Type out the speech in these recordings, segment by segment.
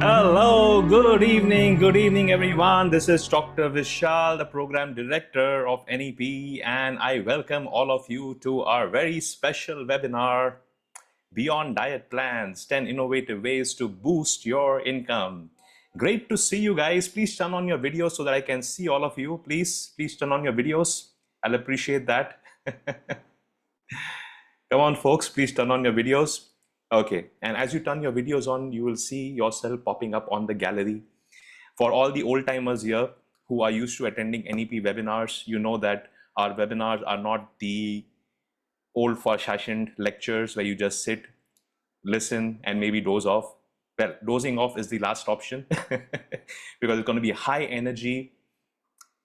Hello, good evening, everyone. This is Dr. Vishal, the program director of NEP, and I welcome all of you to our very special webinar, Beyond Diet Plans 10 Innovative Ways to Boost Your Income. Great to see you guys. Please turn on your videos so that I can see all of you. Please turn on your videos. I'll appreciate that. Come on, folks, please turn on your videos. Okay, and as you turn your videos on, you will see yourself popping up on the gallery. For all the old timers here who are used to attending NEP webinars, you know that our webinars are not the old-fashioned lectures where you just sit, listen, and maybe doze off. Well, dozing off is the last option because it's going to be a high energy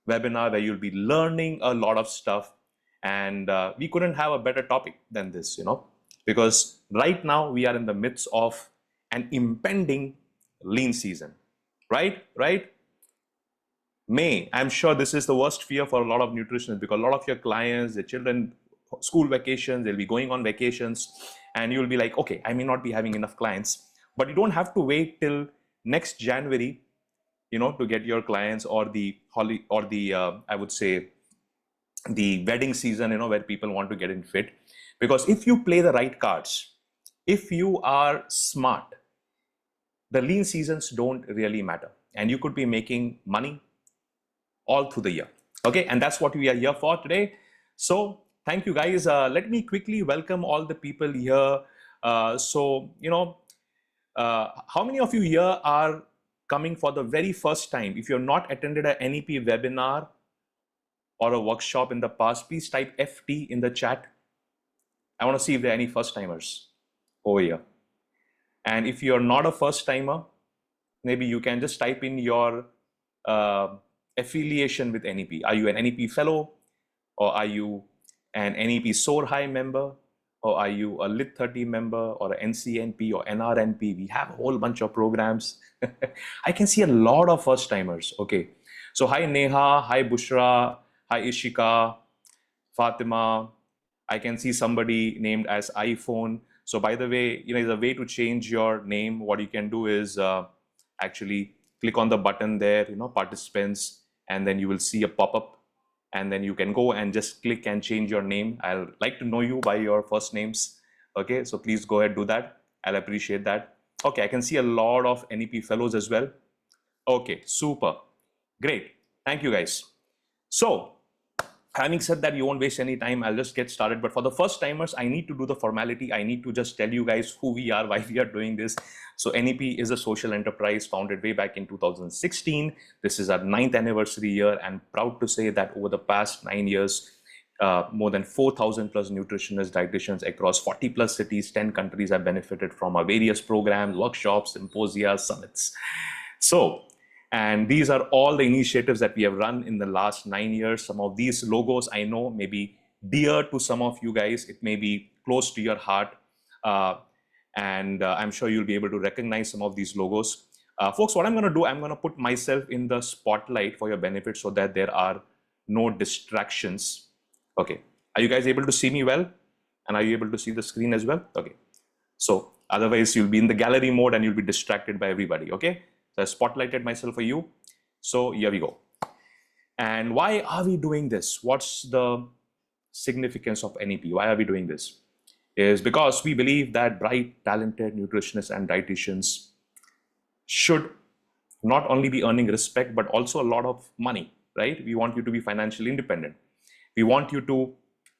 webinar where you'll be learning a lot of stuff. And we couldn't have a better topic than this, because right now we are in the midst of an impending lean season, right? May, I'm sure this is the worst fear for a lot of nutritionists because a lot of your clients, their children, school vacations, they'll be going on vacations, and you'll be like, okay, I may not be having enough clients, but you don't have to wait till next January, to get your clients, or the I would say the wedding season, where people want to get in fit. Because if you play the right cards, if you are smart, the lean seasons don't really matter, and you could be making money all through the year. Okay, and that's what we are here for today. So thank you, guys. Let me quickly welcome all the people here. How many of you here are coming for the very first time? If you're not attended a NEP webinar or a workshop in the past, please type FT in the chat. I want to see if there are any first timers over here. And if you're not a first timer, maybe you can just type in your affiliation with NEP. Are you an NEP fellow, or are you an NEP SOAR High member, or are you a Lit 30 member, or an NCNP or NRNP? We have a whole bunch of programs. I can see a lot of first timers. Okay, so hi Neha, hi Bushra, hi Ishika, Fatima. I can see somebody named as iPhone. So by the way, there's a way to change your name. What you can do is actually click on the button there, participants, and then you will see a pop-up, and then you can go and just click and change your name. I'll like to know you by your first names. Okay, so please go ahead, do that. I'll appreciate that. Okay, I can see a lot of NEP fellows as well. Okay, super, great. Thank you, guys. So having said that, you won't waste any time. I'll just get started. But for the first timers, I need to do the formality. I need to just tell you guys who we are, why we are doing this. So NEP is a social enterprise founded way back in 2016. This is our 9th anniversary year, and proud to say that over the past 9 years, more than 4,000 plus nutritionists, dietitians across 40 plus cities, 10 countries have benefited from our various programs, workshops, symposia, summits. And these are all the initiatives that we have run in the last 9 years. Some of these logos I know may be dear to some of you guys. It may be close to your heart. And I'm sure you'll be able to recognize some of these logos. Folks, what I'm going to do, I'm going to put myself in the spotlight for your benefit so that there are no distractions. Okay. Are you guys able to see me well? And are you able to see the screen as well? Okay. So otherwise, you'll be in the gallery mode and you'll be distracted by everybody. Okay. So I spotlighted myself for you. So here we go. And why are we doing this? What's the significance of NEP? Why are we doing this? Is because we believe that bright, talented nutritionists and dietitians should not only be earning respect, but also a lot of money, right? We want you to be financially independent. We want you to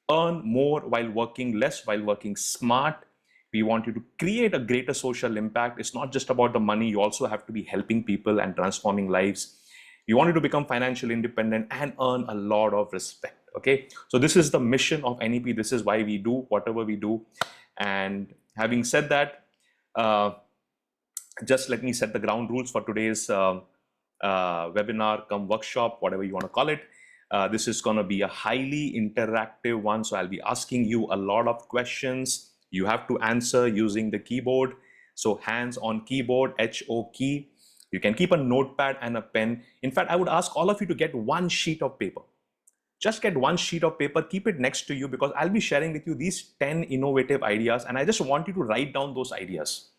earn more while working less, while working smart. We want you to create a greater social impact. It's not just about the money. You also have to be helping people and transforming lives. You want you to become financially independent and earn a lot of respect. Okay. So this is the mission of NEP. This is why we do whatever we do. And having said that, just let me set the ground rules for today's webinar come workshop, whatever you want to call it. This is going to be a highly interactive one. So I'll be asking you a lot of questions. You have to answer using the keyboard. So hands on keyboard, HO key. You can keep a notepad and a pen. In fact, I would ask all of you to get one sheet of paper. Just get one sheet of paper, keep it next to you, because I'll be sharing with you these 10 innovative ideas, and I just want you to write down those ideas.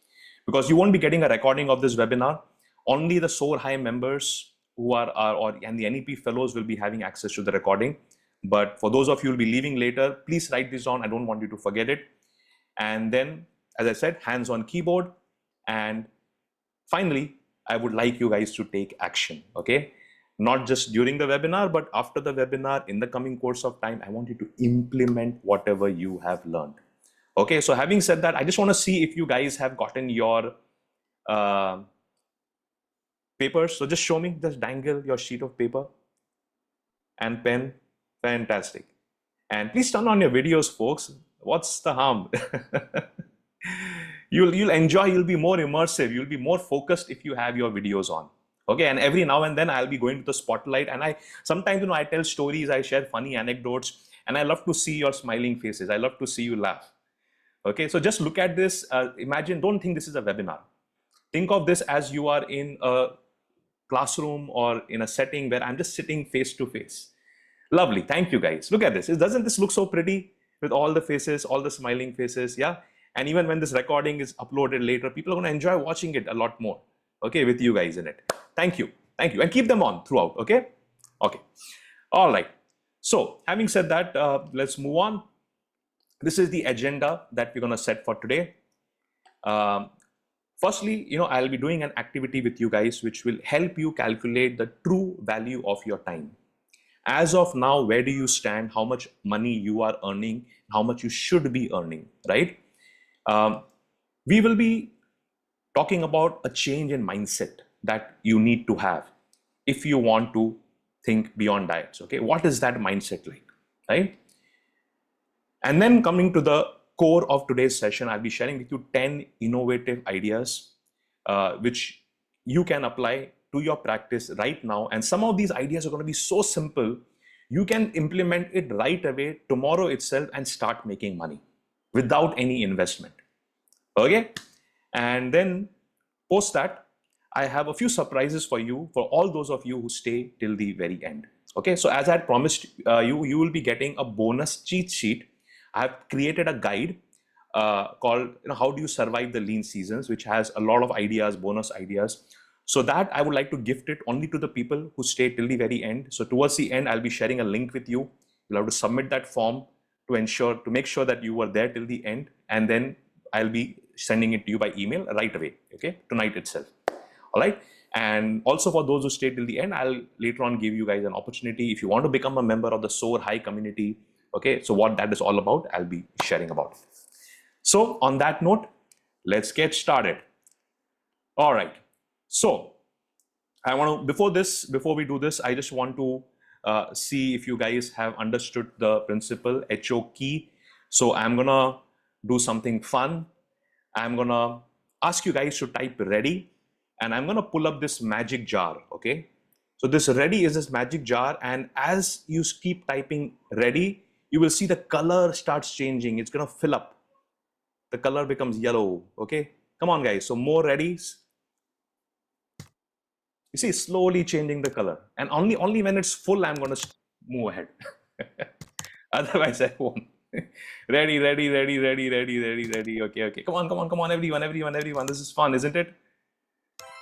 because you won't be getting a recording of this webinar. Only the SOAR High members who are and the NEP fellows will be having access to the recording. But for those of you who will be leaving later, please write this down. I don't want you to forget it. And then, as I said, hands on keyboard. And finally, I would like you guys to take action, okay? Not just during the webinar, but after the webinar, in the coming course of time, I want you to implement whatever you have learned. Okay, so having said that, I just want to see if you guys have gotten your papers. So just show me, just dangle your sheet of paper and pen. Fantastic. And please turn on your videos, folks. What's the harm? You'll enjoy, you'll be more immersive, you'll be more focused if you have your videos on. Okay, and every now and then I'll be going to the spotlight, and I sometimes, I tell stories, I share funny anecdotes, and I love to see your smiling faces. I love to see you laugh. Okay, so just look at this. Imagine, don't think this is a webinar. Think of this as you are in a classroom or in a setting where I'm just sitting face to face. Lovely, thank you guys. Look at this. Doesn't this look so pretty with all the faces, all the smiling faces? Yeah. And even when this recording is uploaded later, people are going to enjoy watching it a lot more, okay, with you guys in it. Thank you. Thank you. And keep them on throughout, okay? Okay. All right. So having said that, let's move on. This is the agenda that we're going to set for today. Firstly, I'll be doing an activity with you guys which will help you calculate the true value of your time. As of now, where do you stand? How much money you are earning? How much you should be earning, right? We will be talking about a change in mindset that you need to have if you want to think beyond diets. Okay, what is that mindset like, right? And then coming to the core of today's session, I'll be sharing with you 10 innovative ideas which you can apply to your practice right now. And some of these ideas are going to be so simple, you can implement it right away tomorrow itself and start making money without any investment. Okay, and then post that, I have a few surprises for you, for all those of you who stay till the very end. Okay, so as I had promised you will be getting a bonus cheat sheet. I have created a guide called How Do You Survive the Lean Seasons, which has a lot of ideas, bonus ideas. So that I would like to gift it only to the people who stay till the very end. So towards the end, I'll be sharing a link with you. You'll have to submit that form to make sure that you were there till the end, and then I'll be sending it to you by email right away, okay, tonight itself. All right. And also for those who stay till the end, I'll later on give you guys an opportunity if you want to become a member of the SOAR High community. Okay, so what that is all about, I'll be sharing about. So on that note, let's get started. All right. So I want to, before we do this, I just want to see if you guys have understood the principle HO key. So I'm going to do something fun. I'm going to ask you guys to type ready, and I'm going to pull up this magic jar. Okay. So this ready is this magic jar. And as you keep typing ready, you will see the color starts changing. It's going to fill up. The color becomes yellow. Okay. Come on, guys. So more readies. You see, slowly changing the color. And only when it's full, I'm going to move ahead. Otherwise, I won't. Ready, ready, ready, ready, ready, ready, ready. Okay, okay. Come on, everyone. This is fun, isn't it?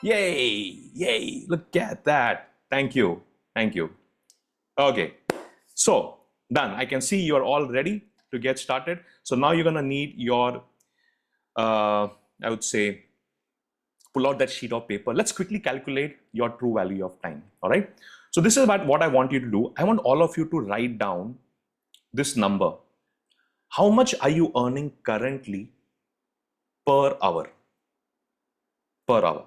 Yay, yay. Look at that. Thank you. Thank you. Okay. So, done. I can see you're all ready to get started. So now you're going to need your, I would say, pull out that sheet of paper. Let's quickly calculate your true value of time. All right. So this is what I want you to do. I want all of you to write down this number. How much are you earning currently per hour? Per hour.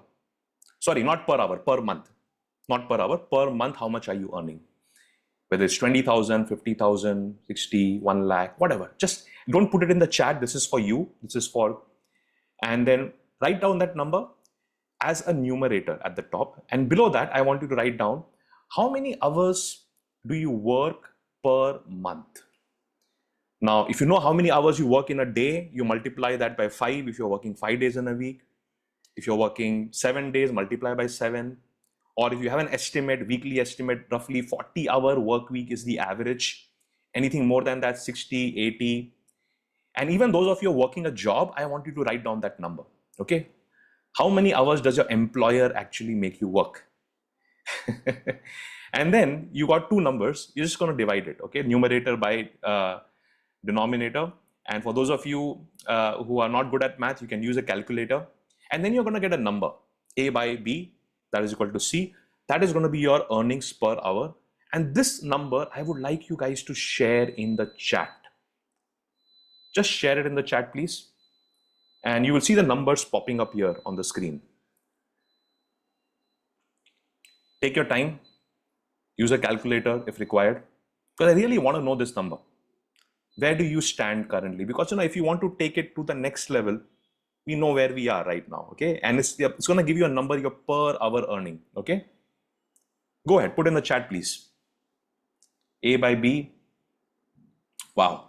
Sorry, not per hour, per month. Not per hour, per month, how much are you earning? Whether it's 20,000, 50,000, 60, 1 lakh, whatever. Just don't put it in the chat. This is for you. This is for, and then write down that number as a numerator at the top. And below that, I want you to write down how many hours do you work per month? Now, if you know how many hours you work in a day, you multiply that by 5 if you're working 5 days in a week. If you're working 7 days, multiply by 7. Or if you have an estimate, weekly estimate, roughly 40-hour work week is the average. Anything more than that, 60, 80. And even those of you working a job, I want you to write down that number, okay? How many hours does your employer actually make you work? And then you got two numbers. You're just going to divide it, okay? Numerator by denominator. And for those of you who are not good at math, you can use a calculator. And then you're going to get a number, A by B, that is equal to C. That is going to be your earnings per hour. And this number, I would like you guys to share in the chat. Just share it in the chat, please. And you will see the numbers popping up here on the screen. Take your time, use a calculator if required, because I really want to know this number. Where do you stand currently? Because if you want to take it to the next level, we know where we are right now, okay? And it's going to give you a number, your per hour earning, okay? Go ahead, put in the chat, please. A by B. Wow.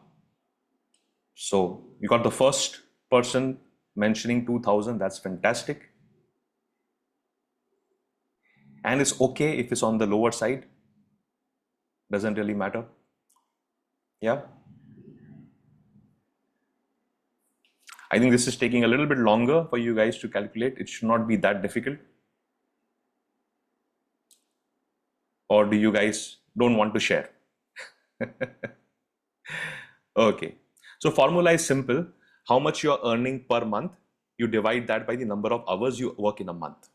So you got the first person mentioning 2,000. That's fantastic. And it's okay if it's on the lower side. Doesn't really matter. Yeah. I think this is taking a little bit longer for you guys to calculate. It should not be that difficult. Or do you guys don't want to share? Okay. So formula is simple. How much you're earning per month, you divide that by the number of hours you work in a month.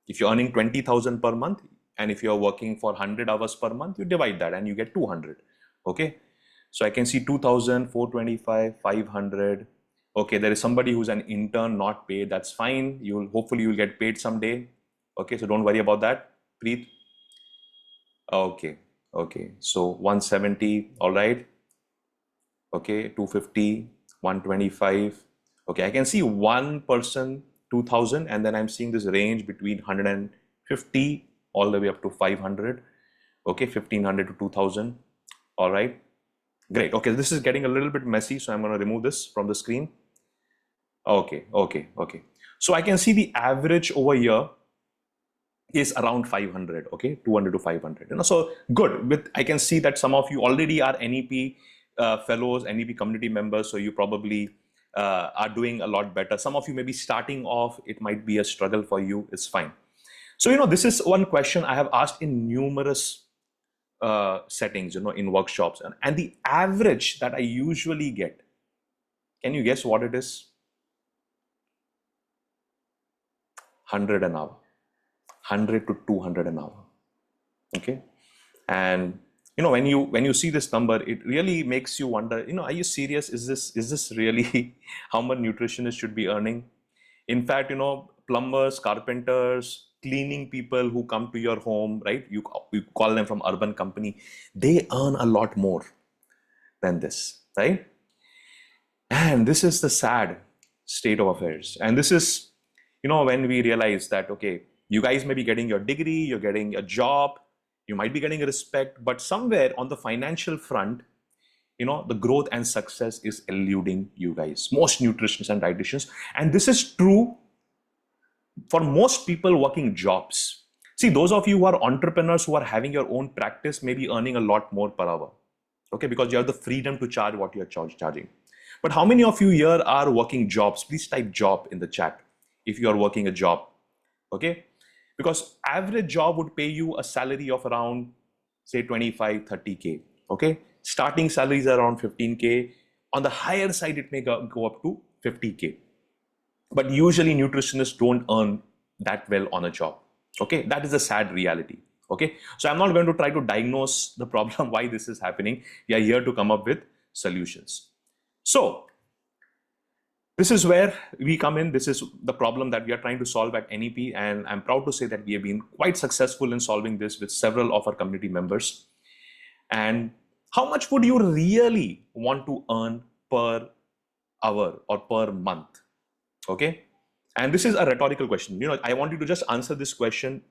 If you're earning 20,000 per month, and if you're working for 100 hours per month, you divide that and you get 200. Okay. So I can see 2,000, 425, 500. Okay, there is somebody who's an intern, not paid. That's fine. Hopefully you'll get paid someday. Okay, so don't worry about that, Preet. Okay, okay. So 170, all right. Okay, 250, 125. Okay, I can see one person, 2,000, and then I'm seeing this range between 150 all the way up to 500. Okay, 1,500 to 2,000. All right, great. Okay, this is getting a little bit messy, so I'm going to remove this from the screen. Okay, okay, okay. So I can see the average over here is around 500, okay, 200 to 500. So good. I can see that some of you already are NEP fellows, NEP community members, so you probably are doing a lot better. Some of you may be starting off. It might be a struggle for you. It's fine. So, this is one question I have asked in numerous settings, in workshops. And the average that I usually get, can you guess what it is? 100 an hour, 100 to 200 an hour. Okay. And when you see this number, it really makes you wonder, are you serious? Is this really how much nutritionists should be earning? In fact, plumbers, carpenters, cleaning people who come to your home, right? You call them from urban company, they earn a lot more than this, right? And this is the sad state of affairs. And this is, when we realize that, okay, you guys may be getting your degree, you're getting a job, you might be getting respect, but somewhere on the financial front, the growth and success is eluding you guys, most nutritionists and dietitians. And this is true for most people working jobs. See, those of you who are entrepreneurs who are having your own practice may be earning a lot more per hour, okay, because you have the freedom to charge what you're charging. But how many of you here are working jobs? Please type job in the chat if you are working a job, okay? Because average job would pay you a salary of around, say, 25, 30K, okay? Starting salaries are around 15K. On the higher side, it may go up to 50K. But usually nutritionists don't earn that well on a job, okay? That is a sad reality, okay? So I'm not going to try to diagnose the problem, why this is happening. We are here to come up with solutions. So this is where we come in. This is the problem that we are trying to solve at NEP, and I'm proud to say that we have been quite successful in solving this with several of our community members. And how much would you really want to earn per hour or per month? Okay. And this is a rhetorical question. I want you to just answer this question.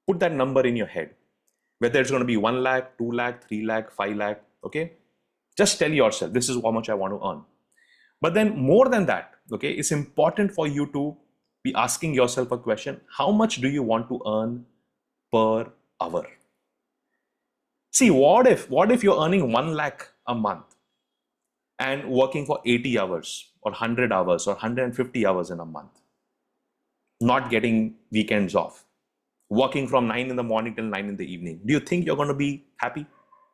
Put that number in your head, whether it's going to be 1 lakh, 2 lakh, 3 lakh, 5 lakh. Okay. Just tell yourself, this is how much I want to earn. But then more than that, okay, it's important for you to be asking yourself a question. How much do you want to earn per hour? See, what if you're earning 1 lakh a month and working for 80 hours or 100 hours or 150 hours in a month? not getting weekends off, working from 9 in the morning till 9 in the evening. Do you think you're going to be happy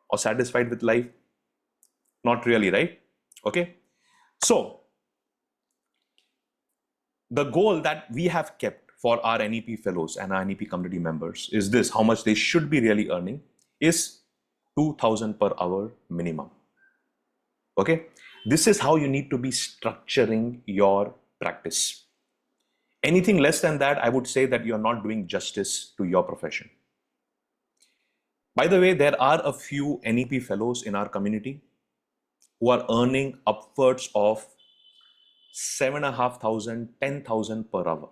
or satisfied with life? Not really, right? Okay. So the goal that we have kept for our NEP fellows and our NEP community members is this: how much they should be really earning is 2,000 per hour minimum. Okay. This is how you need to be structuring your practice. Anything less than that, I would say that you're not doing justice to your profession. By the way, there are a few NEP fellows in our community who are earning upwards of 7,500, 10,000 per hour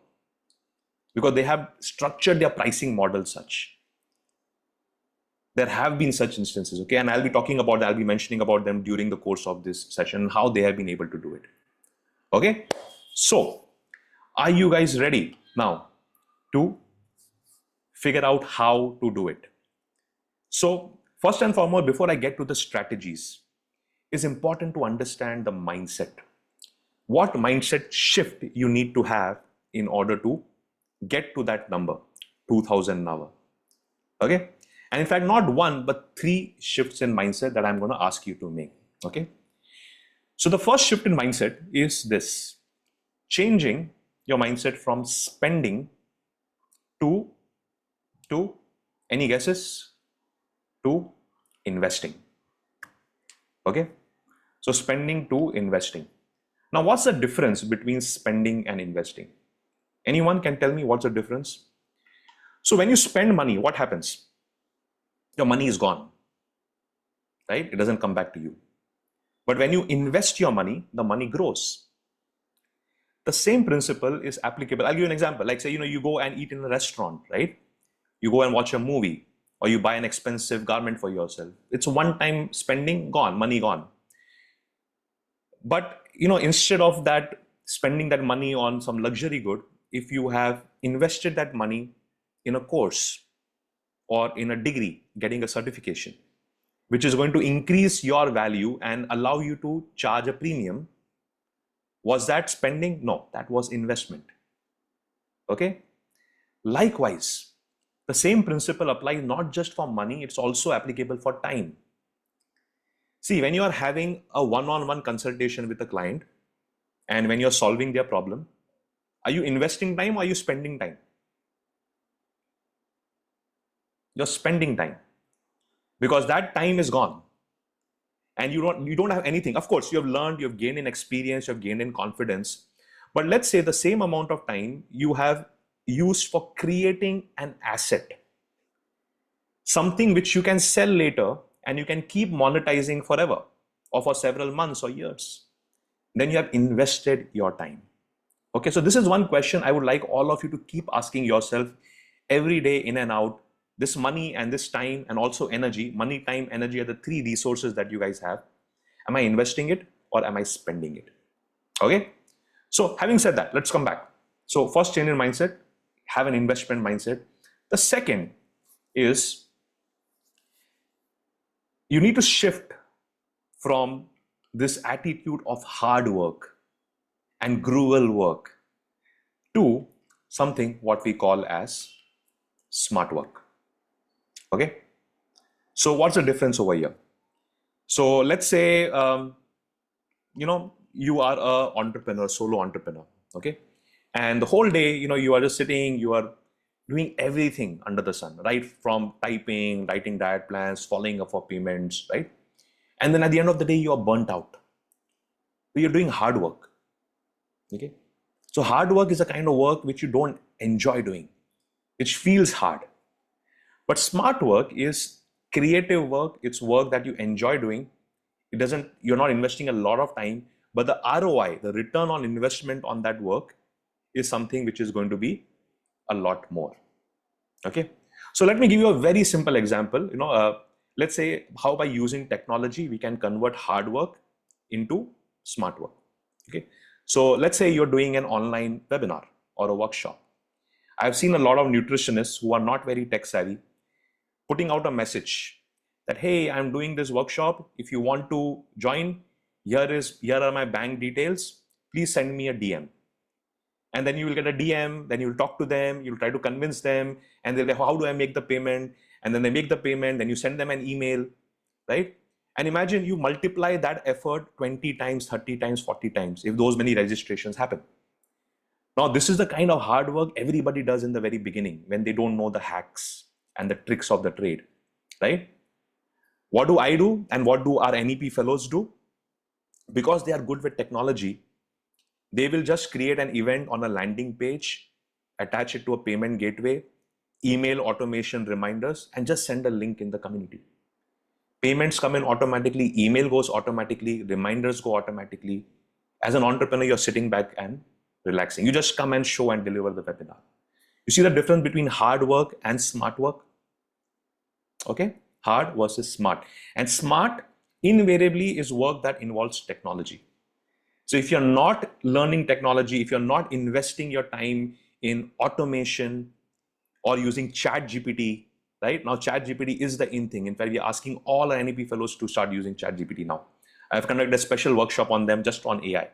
because they have structured their pricing model such. There have been such instances, okay, and I'll be mentioning about them during the course of this session, how they have been able to do it. Okay, so are you guys ready now to figure out how to do it? So first and foremost, before I get to the strategies, it's important to understand the mindset. What mindset shift you need to have in order to get to that number, 2,000 an hour. Okay? And in fact, not one, but 3 shifts in mindset that I'm going to ask you to make. Okay? So the first shift in mindset is this: changing your mindset from spending to any guesses? To investing. Okay? So spending to investing. Now, what's the difference between spending and investing? Anyone can tell me what's the difference? So when you spend money, what happens? Your money is gone, right? It doesn't come back to you. But when you invest your money, the money grows. The same principle is applicable. I'll give you an example. Like say, you go and eat in a restaurant, right? You go and watch a movie, or you buy an expensive garment for yourself. It's one-time spending, gone, money gone. But instead of that, spending that money on some luxury good, if you have invested that money in a course or in a degree, getting a certification, which is going to increase your value and allow you to charge a premium, was that spending? No, that was investment. Okay. Likewise, the same principle applies not just for money, it's also applicable for time. See, when you are having a one-on-one consultation with a client and when you're solving their problem, are you investing time or are you spending time? You're spending time because that time is gone and you don't have anything. Of course, you have learned, you've gained in experience, you've gained in confidence. But let's say the same amount of time you have used for creating an asset, something which you can sell later and you can keep monetizing forever or for several months or years. Then you have invested your time. Okay, so this is one question I would like all of you to keep asking yourself every day in and out. This money and this time and also energy, money, time, energy are the 3 resources that you guys have. Am I investing it or am I spending it? Okay, so having said that, let's come back. So first, change in mindset, have an investment mindset. The second is you need to shift from this attitude of hard work and gruel work to something what we call as smart work. Okay, so what's the difference over here? So let's say you are a entrepreneur, solo entrepreneur. Okay, and the whole day you are just sitting, you are doing everything under the sun, right? From typing, writing diet plans, following up for payments, right? And then at the end of the day you are burnt out. You're doing hard work. Okay, so hard work is a kind of work which you don't enjoy doing, which feels hard. But smart work is creative work. It's work that you enjoy doing. You're not investing a lot of time, but the ROI, the return on investment on that work is something which is going to be a lot more. Okay. So let me give you a very simple example. Let's say how by using technology, we can convert hard work into smart work. Okay. So let's say you're doing an online webinar or a workshop. I've seen a lot of nutritionists who are not very tech savvy putting out a message that, hey, I'm doing this workshop. If you want to join, here are my bank details. Please send me a DM. And then you will get a DM, then you'll talk to them, you'll try to convince them, and they'll say, how do I make the payment? And then they make the payment, then you send them an email, right? And imagine you multiply that effort 20 times, 30 times, 40 times, if those many registrations happen. Now, this is the kind of hard work everybody does in the very beginning when they don't know the hacks and the tricks of the trade, right? What do I do and what do our NEP fellows do? Because they are good with technology, they will just create an event on a landing page, attach it to a payment gateway, email automation reminders, and just send a link in the community. Payments come in automatically, email goes automatically, reminders go automatically. As an entrepreneur, you're sitting back and relaxing. You just come and show and deliver the webinar. You see the difference between hard work and smart work? Okay, hard versus smart. And smart invariably is work that involves technology. So if you're not learning technology, if you're not investing your time in automation or using chat GPT, right? Now chat GPT is the in thing. In fact, we're asking all our NEP fellows to start using chat GPT now. I've conducted a special workshop on them just on AI,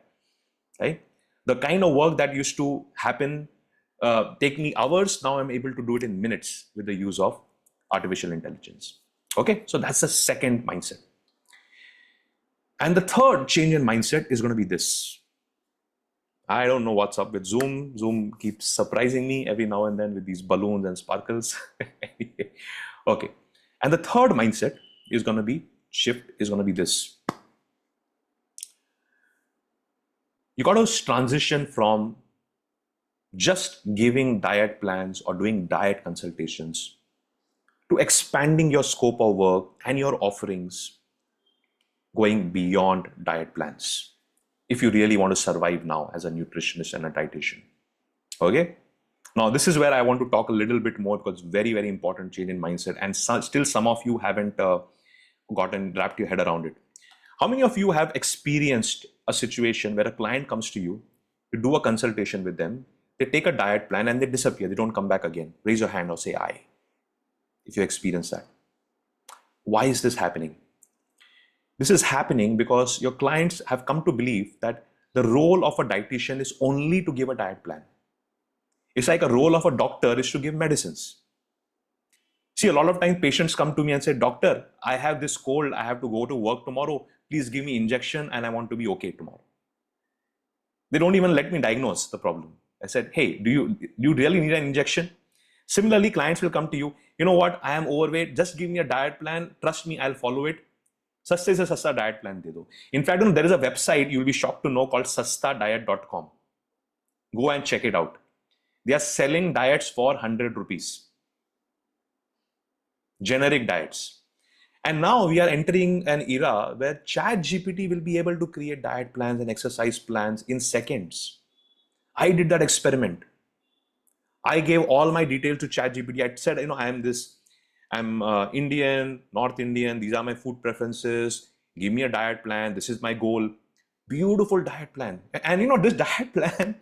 right? The kind of work that used to happen, take me hours, now I'm able to do it in minutes with the use of artificial intelligence. Okay, so that's the second mindset. And the third change in mindset is going to be this. I don't know what's up with Zoom. Zoom keeps surprising me every now and then with these balloons and sparkles. Okay. And the third mindset is going to be this. You got to transition from just giving diet plans or doing diet consultations to expanding your scope of work and your offerings, going beyond diet plans, if you really want to survive now as a nutritionist and a dietitian. Okay. Now, this is where I want to talk a little bit more because very, very important change in mindset. And still some of you haven't wrapped your head around it. How many of you have experienced a situation where a client comes to you, you do a consultation with them, they take a diet plan and they disappear. They don't come back again. Raise your hand or say I, if you experience that. Why is this happening? This is happening because your clients have come to believe that the role of a dietitian is only to give a diet plan. It's like a role of a doctor is to give medicines. See, a lot of times patients come to me and say, doctor, I have this cold, I have to go to work tomorrow. Please give me injection and I want to be okay tomorrow. They don't even let me diagnose the problem. I said, hey, do you really need an injection? Similarly, clients will come to you, you know what, I am overweight, just give me a diet plan, trust me, I'll follow it. Sasta se sasta diet plan de do. In fact, there is a website you'll be shocked to know called sastadiet.com. Go and check it out. They are selling diets for 100 rupees. Generic diets. And now we are entering an era where chat GPT will be able to create diet plans and exercise plans in seconds. I did that experiment. I gave all my details to chat GPT. I said, I'm Indian, North Indian, these are my food preferences, give me a diet plan, this is my goal. Beautiful diet plan. And this diet plan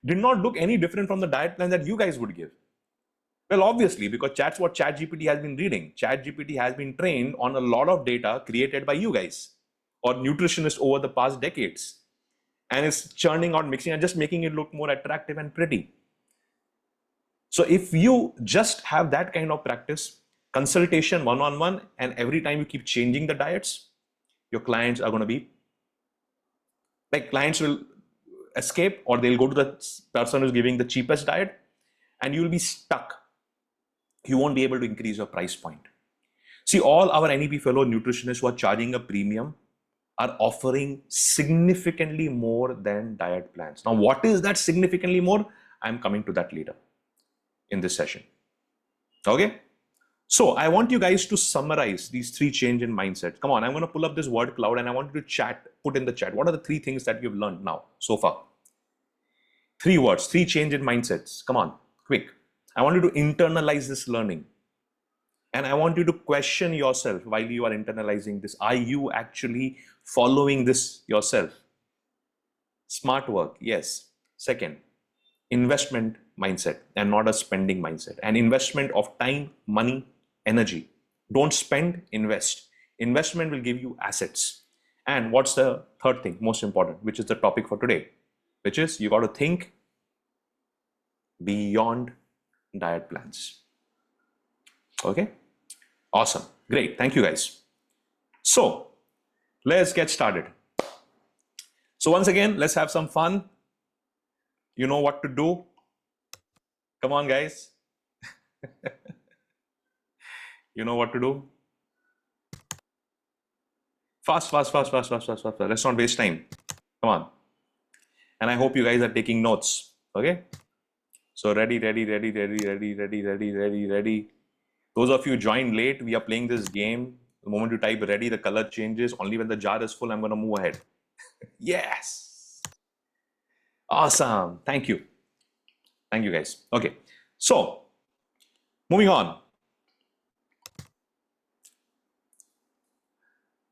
did not look any different from the diet plan that you guys would give. Well, obviously, because that's what ChatGPT has been reading. ChatGPT has been trained on a lot of data created by you guys or nutritionists over the past decades. And it's churning out, mixing and just making it look more attractive and pretty. So if you just have that kind of practice, consultation one-on-one, and every time you keep changing the diets, your clients are going to be, like clients will escape or they'll go to the person who's giving the cheapest diet and you'll be stuck. You won't be able to increase your price point. See, all our NEP fellow nutritionists who are charging a premium are offering significantly more than diet plans. Now, what is that significantly more? I'm coming to that later in this session. Okay. So I want you guys to summarize these three change in mindset. Come on, I'm going to pull up this word cloud and I want you to put in the chat. What are the three things that you've learned now so far? 3 words, 3 change in mindsets. Come on, quick. I want you to internalize this learning. And I want you to question yourself while you are internalizing this. Are you actually following this yourself? Smart work, yes. Second, investment mindset and not a spending mindset. An investment of time, money, energy. Don't spend, invest. Investment will give you assets. And what's the third thing, most important, which is the topic for today, which is you got to think beyond diet plans. Okay, awesome, great, thank you guys. So let's get started. So once again, let's have some fun. You know what to do. Come on, guys. You know what to do. Fast, fast, fast, fast, fast, fast, fast. Let's not waste time. Come on. And I hope you guys are taking notes. Okay. So ready, ready, ready, ready, ready, ready, ready, ready, ready. Those of you joined late, we are playing this game. The moment you type ready, the color changes. Only when the jar is full, I'm going to move ahead. Yes. Awesome. Thank you. Thank you, guys. Okay. So moving on.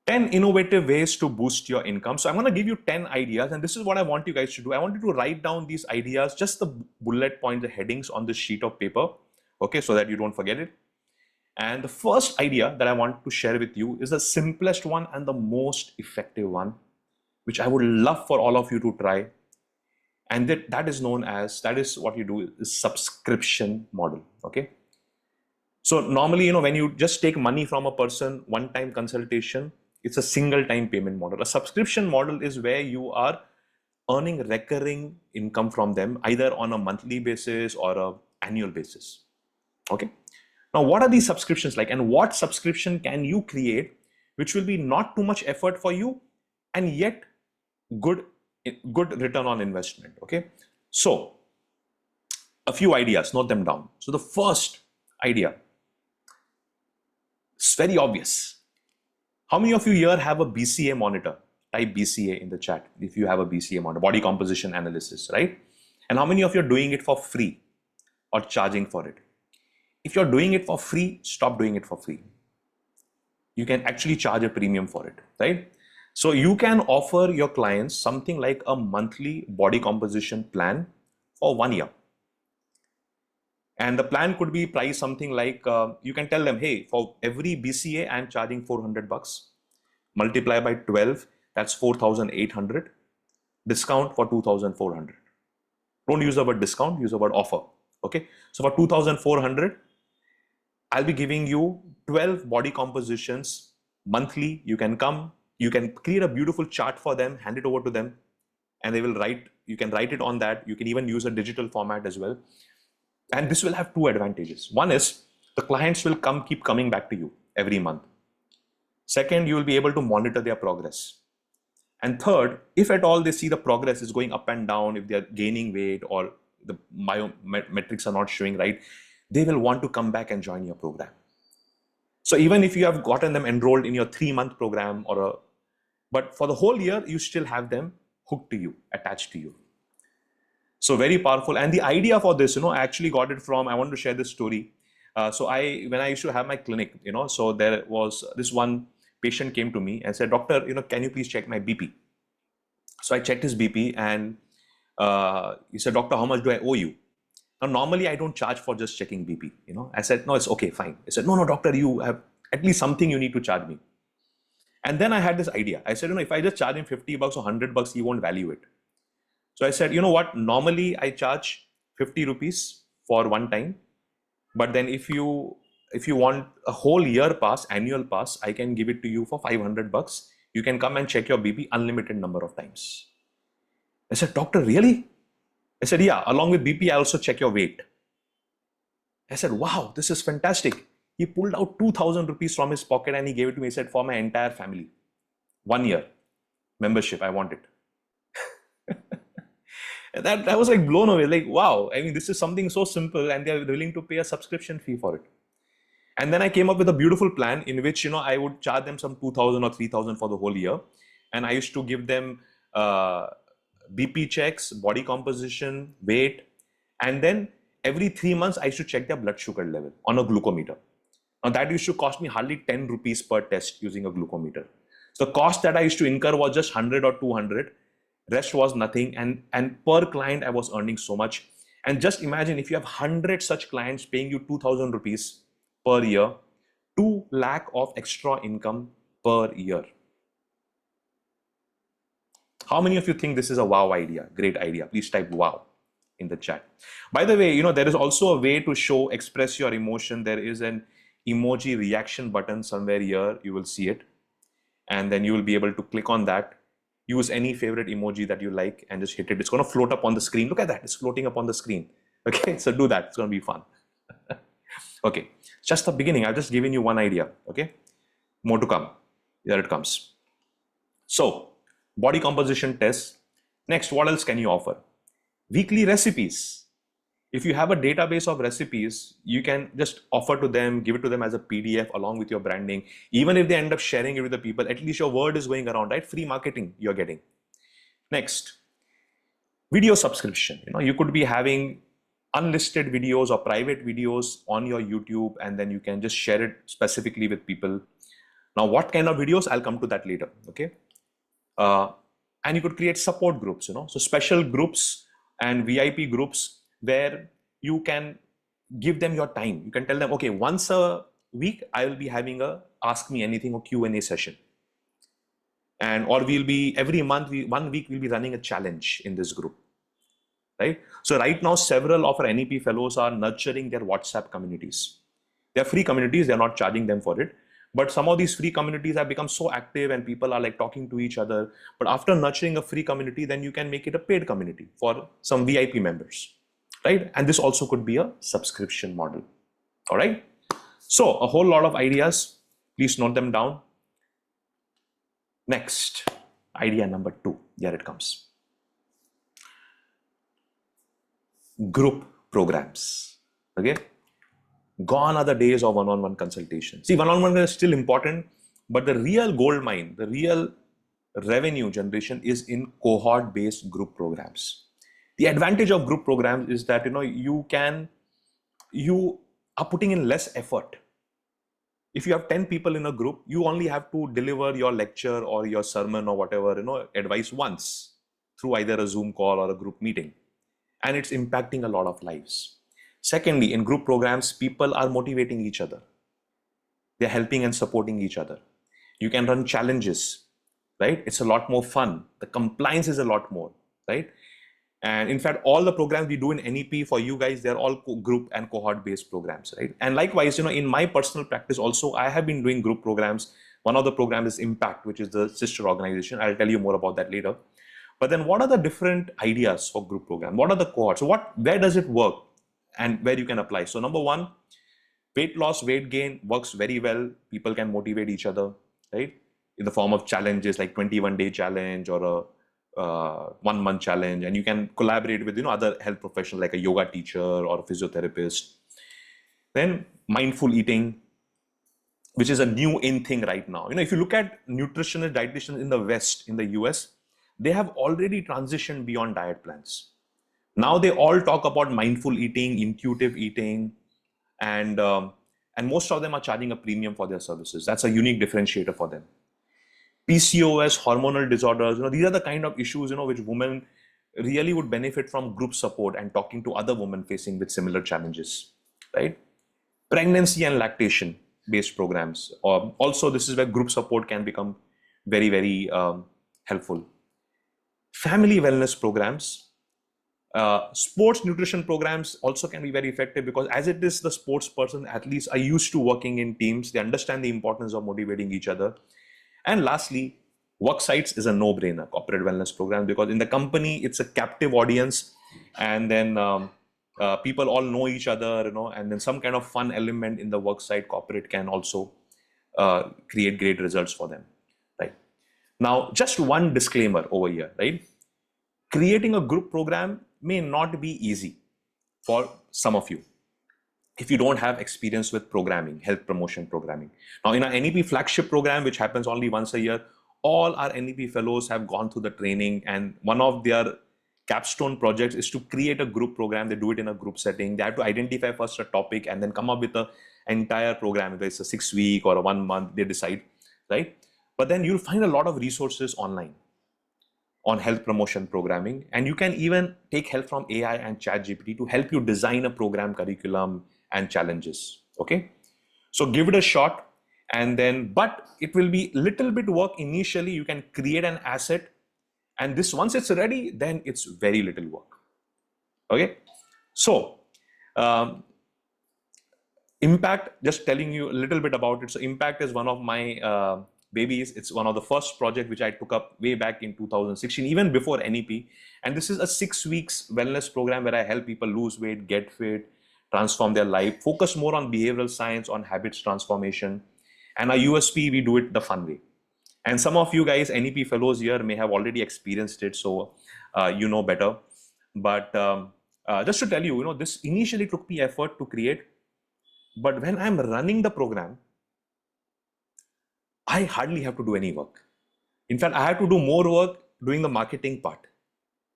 10 innovative ways to boost your income. So I'm going to give you 10 ideas, and this is what I want you guys to do. I want you to write down these ideas, just the bullet points, the headings on this sheet of paper, okay, so that you don't forget it. And the first idea that I want to share with you is the simplest one and the most effective one, which I would love for all of you to try. And that is what you do is subscription model, okay? So normally, when you just take money from a person, one-time consultation, it's a single-time payment model. A subscription model is where you are earning recurring income from them, either on a monthly basis or an annual basis. Okay. Now, what are these subscriptions like, and what subscription can you create, which will be not too much effort for you, and yet good return on investment? Okay. So, a few ideas, note them down. So, the first idea, it's very obvious. How many of you here have a BCA monitor? Type BCA in the chat if you have a BCA monitor, body composition analysis, right? And how many of you are doing it for free or charging for it? If you're doing it for free, stop doing it for free. You can actually charge a premium for it, right? So you can offer your clients something like a monthly body composition plan for 1 year. And the plan could be priced something like, you can tell them, hey, for every BCA, I'm charging $400. Multiply by 12, that's 4,800. Discount for 2,400. Don't use the word discount, use the word offer. Okay. So for 2,400, I'll be giving you 12 body compositions monthly. You can come, you can create a beautiful chart for them, hand it over to them, and they will write, you can write it on that. You can even use a digital format as well. And this will have two advantages. One is the clients will keep coming back to you every month. Second, you will be able to monitor their progress. And third, if at all they see the progress is going up and down, if they're gaining weight or the biometrics are not showing right, they will want to come back and join your program. So even if you have gotten them enrolled in your 3-month program but for the whole year, you still have them hooked to you, attached to you. So very powerful. And the idea for this, I actually got it from, I want to share this story. So when I used to have my clinic, so there was this one patient came to me and said, doctor, can you please check my BP? So I checked his BP and he said, doctor, how much do I owe you? Now, normally I don't charge for just checking BP, I said, no, it's okay, fine. He said, no, doctor, you have at least something you need to charge me. And then I had this idea. I said, if I just charge him $50 or $100, he won't value it. So I said, you know what? Normally I charge 50 rupees for one time. But then if you want a whole year pass, annual pass, I can give it to you for $500. You can come and check your BP unlimited number of times. I said, doctor, really? I said, yeah, along with BP, I also check your weight. I said, wow, this is fantastic. He pulled out 2,000 rupees from his pocket and he gave it to me. He said, for my entire family, 1 year membership, I want it. That was like blown away. Like, wow, I mean, this is something so simple and they're willing to pay a subscription fee for it. And then I came up with a beautiful plan in which, I would charge them some 2,000 or 3,000 for the whole year. And I used to give them BP checks, body composition, weight. And then every 3 months, I used to check their blood sugar level on a glucometer. Now that used to cost me hardly 10 rupees per test using a glucometer. So the cost that I used to incur was just 100 or 200. Rest was nothing. And per client, I was earning so much. And just imagine if you have 100 such clients paying you 2,000 rupees per year, 2 lakh of extra income per year. How many of you think this is a wow idea? Great idea. Please type wow in the chat. By the way, there is also a way to express your emotion. There is an emoji reaction button somewhere here. You will see it. And then you will be able to click on that. Use any favorite emoji that you like and just hit it. It's going to float up on the screen. Look at that. It's floating up on the screen. Okay, so do that. It's going to be fun. Okay, just the beginning. I've just given you one idea. Okay, more to come. Here it comes. So, body composition tests. Next, what else can you offer? Weekly recipes. If you have a database of recipes, you can just offer to them, give it to them as a PDF along with your branding. Even if they end up sharing it with the people, at least your word is going around, right? Free marketing you're getting. Next, video subscription. You could be having unlisted videos or private videos on your YouTube, and then you can just share it specifically with people. Now, what kind of videos? I'll come to that later. Okay. And you could create support groups, so special groups and VIP groups where you can give them your time. You can tell them, okay, once a week, I will be having a Ask Me Anything or Q&A session. Or we'll be, every month, 1 week, we'll be running a challenge in this group, right? So right now, several of our NEP fellows are nurturing their WhatsApp communities. They're free communities, they're not charging them for it. But some of these free communities have become so active and people are like talking to each other. But after nurturing a free community, then you can make it a paid community for some VIP members, right? And this also could be a subscription model, all right? So a whole lot of ideas, please note them down. Next, idea number 2, here it comes. Group programs, okay? Gone are the days of one-on-one consultation. See, one-on-one is still important, but the real gold mine, the real revenue generation is in cohort-based group programs. The advantage of group programs is that, you are putting in less effort. If you have 10 people in a group, you only have to deliver your lecture or your sermon or whatever, advice once through either a Zoom call or a group meeting. And it's impacting a lot of lives. Secondly, in group programs, people are motivating each other. They're helping and supporting each other. You can run challenges, right? It's a lot more fun. The compliance is a lot more, right? And in fact, all the programs we do in NEP for you guys, they're all group and cohort-based programs, right? And likewise, in my personal practice also, I have been doing group programs. One of the programs is Impact, which is the sister organization. I'll tell you more about that later. But then what are the different ideas for group program? What are the cohorts? So where does it work and where you can apply? So number 1, weight loss, weight gain works very well. People can motivate each other, right? In the form of challenges like 21-day challenge or a 1-month challenge. And you can collaborate with, other health professionals like a yoga teacher or a physiotherapist. Then mindful eating, which is a new in thing right now. If you look at nutritionists, dietitians in the West, in the US, they have already transitioned beyond diet plans. Now they all talk about mindful eating, intuitive eating, and most of them are charging a premium for their services. That's a unique differentiator for them. PCOS, hormonal disorders, these are the kind of issues, which women really would benefit from group support and talking to other women facing with similar challenges, right? Pregnancy and lactation based programs. Also, this is where group support can become very, very helpful. Family wellness programs. Sports nutrition programs also can be very effective because as it is, the sports person, athletes are used to working in teams. They understand the importance of motivating each other. And lastly, work sites is a no-brainer, corporate wellness program, because in the company, it's a captive audience. And then people all know each other, and then some kind of fun element in the work site corporate can also create great results for them, right? Now, just one disclaimer over here, right? Creating a group program may not be easy for some of you if you don't have experience with programming, health promotion programming. Now, in our NEP flagship program, which happens only once a year, all our NEP fellows have gone through the training, and one of their capstone projects is to create a group program. They do it in a group setting. They have to identify first a topic and then come up with an entire program. Whether it's a 6-week or a 1 month, they decide, right? But then you'll find a lot of resources online on health promotion programming. And you can even take help from AI and ChatGPT to help you design a program, curriculum, and challenges, okay? So give it a shot, and then, but it will be little bit work initially. You can create an asset, and this, once it's ready, then it's very little work, Okay. So, um, Impact, just telling you a little bit about it. So Impact is one of my babies. It's one of the first project which I took up way back in 2016, even before NEP. And this is a 6 weeks wellness program where I help people lose weight, get fit, transform their life, focus more on behavioral science, on habits transformation. And our USP, we do it the fun way. And some of you guys, NEP fellows here, may have already experienced it, so you know better. But just to tell you, this initially took me effort to create, but when I'm running the program, I hardly have to do any work. In fact, I have to do more work doing the marketing part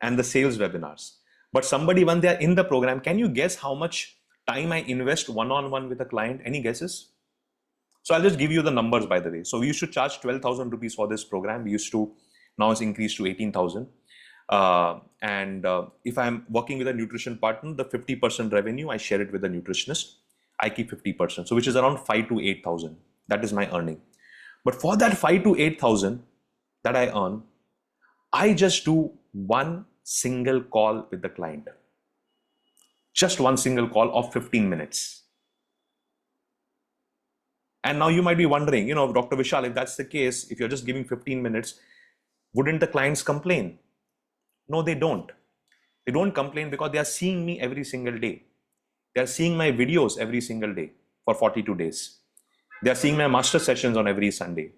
and the sales webinars. But somebody, when they're in the program, can you guess how much time I invest one-on-one with a client? Any guesses? So I'll just give you the numbers, by the way. So we used to charge 12,000 rupees for this program. We used to, now it's increased to 18,000. And if I'm working with a nutrition partner, the 50% revenue, I share it with the nutritionist. I keep 50%. So which is around 5 to 8,000. That is my earning. But for that 5 to 8,000 that I earn, I just do one single call with the client. Just one single call of 15 minutes. And now you might be wondering, Dr. Vishal, if that's the case, if you're just giving 15 minutes, wouldn't the clients complain? No, they don't. They don't complain because they are seeing me every single day. They are seeing my videos every single day for 42 days. They are seeing my master sessions on every Sunday.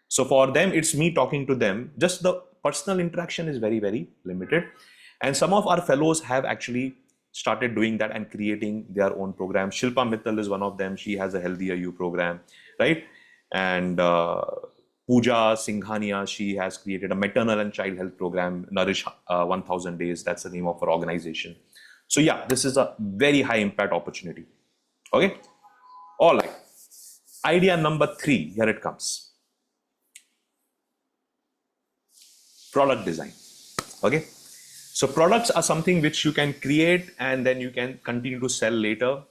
So for them, it's me talking to them. Just the personal interaction is very, very limited. And some of our fellows have actually started doing that and creating their own program. Shilpa Mittal is one of them. She has a Healthier You program, right? And Pooja Singhania, she has created a maternal and child health program, Nourish 1000 Days. That's the name of her organization. So yeah, this is a very high impact opportunity. Okay. All right. Idea number 3, here it comes. Product design. Okay. So products are something which you can create and then you can continue to sell later.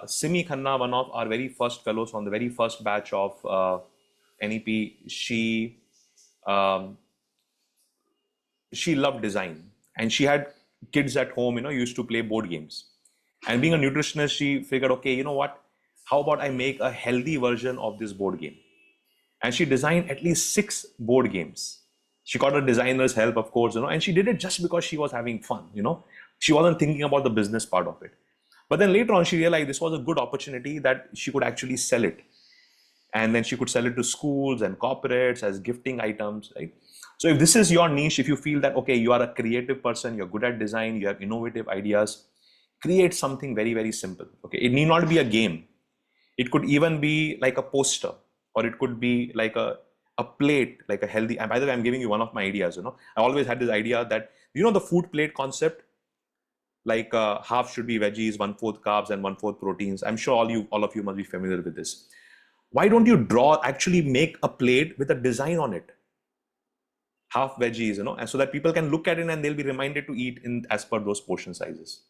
Simi Khanna, one of our very first fellows on the very first batch of NEP, um, she loved design and she had kids at home, used to play board games. And being a nutritionist, she figured, okay, you know what? How about I make a healthy version of this board game? And she designed at least 6 board games. She got a designer's help, of course, and she did it just because she was having fun, She wasn't thinking about the business part of it. But then later on, she realized this was a good opportunity that she could actually sell it. And then she could sell it to schools and corporates as gifting items, right? So if this is your niche, if you feel that, okay, you are a creative person, you're good at design, you have innovative ideas, create something very, very simple. Okay, it need not be a game. It could even be like a poster, or it could be like a plate, like a healthy. And by the way, I'm giving you one of my ideas. I always had this idea that the food plate concept, like half should be veggies, 1/4 carbs, and 1/4 proteins. I'm sure all of you must be familiar with this. Why don't you actually make a plate with a design on it? Half veggies, and so that people can look at it and they'll be reminded to eat in as per those portion sizes.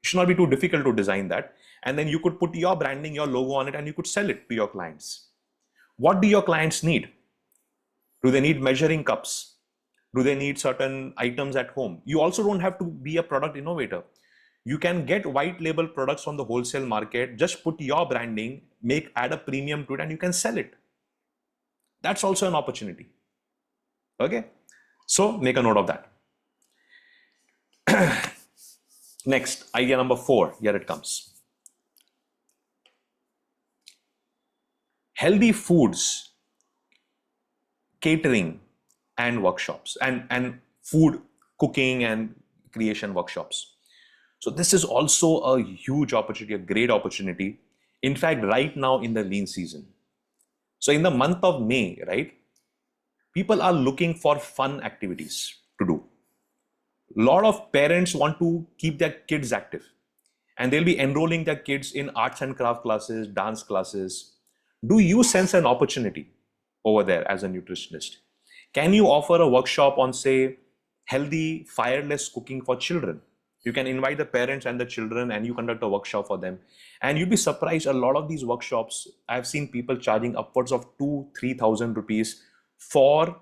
It should not be too difficult to design that. And then you could put your branding, your logo on it, and you could sell it to your clients. What do your clients need? Do they need measuring cups? Do they need certain items at home? You also don't have to be a product innovator. You can get white label products from the wholesale market, just put your branding, add a premium to it, and you can sell it. That's also an opportunity. Okay, so make a note of that. Next, idea number 4, here it comes. Healthy foods, catering and workshops, and food cooking and creation workshops. So this is also a huge opportunity, a great opportunity. In fact, right now in the lean season. So in the month of May, right, people are looking for fun activities to do. A lot of parents want to keep their kids active, and they'll be enrolling their kids in arts and craft classes, dance classes. Do you sense an opportunity over there as a nutritionist? Can you offer a workshop on, say, healthy, fireless cooking for children? You can invite the parents and the children and you conduct a workshop for them. And you'd be surprised, a lot of these workshops, I've seen people charging upwards of 2,000-3,000 rupees for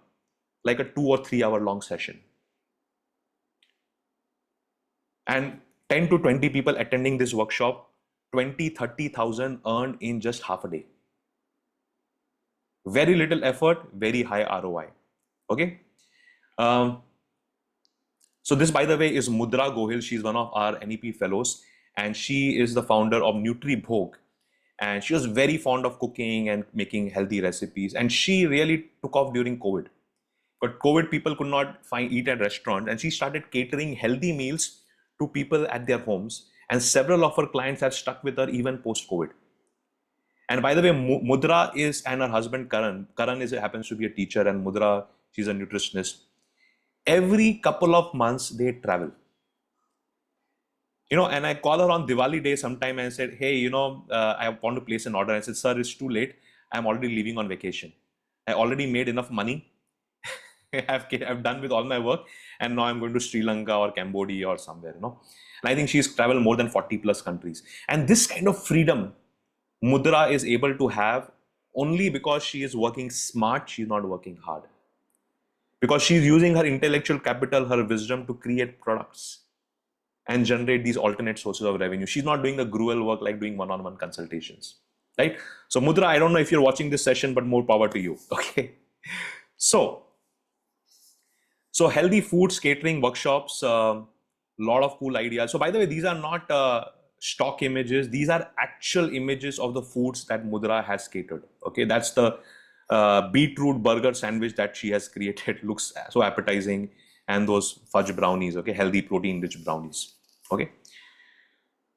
like a 2 or 3 hour long session. And 10 to 20 people attending this workshop, 20, 30,000 earned in just half a day. Very little effort, very high ROI. Okay. Um, so this, by the way, is Mudra Gohil. She's one of our NEP fellows, and she is the founder of NutriBhog. And she was very fond of cooking and making healthy recipes. And she really took off during COVID. But COVID, people could not eat at restaurants, and she started catering healthy meals to people at their homes. And several of her clients have stuck with her even post-COVID. And by the way, Mudra is, and her husband Karan. Karan happens to be a teacher, and Mudra, she's a nutritionist. Every couple of months they travel. And I call her on Diwali day sometime and said, hey, I want to place an order. I said, sir, it's too late. I'm already leaving on vacation. I already made enough money. I've done with all my work, and now I'm going to Sri Lanka or Cambodia or somewhere, And I think she's traveled more than 40 plus countries. And this kind of freedom Mudra is able to have only because she is working smart. She's not working hard. Because she's using her intellectual capital, her wisdom to create products and generate these alternate sources of revenue. She's not doing the gruel work like doing one-on-one consultations, right? So Mudra, I don't know if you're watching this session, but more power to you, okay? So healthy foods, catering workshops, lot of cool ideas. So by the way, these are not stock images. These are actual images of the foods that Mudra has catered, okay? That's the beetroot burger sandwich that she has created. Looks so appetizing. And those fudge brownies, okay? Healthy protein-rich brownies, okay?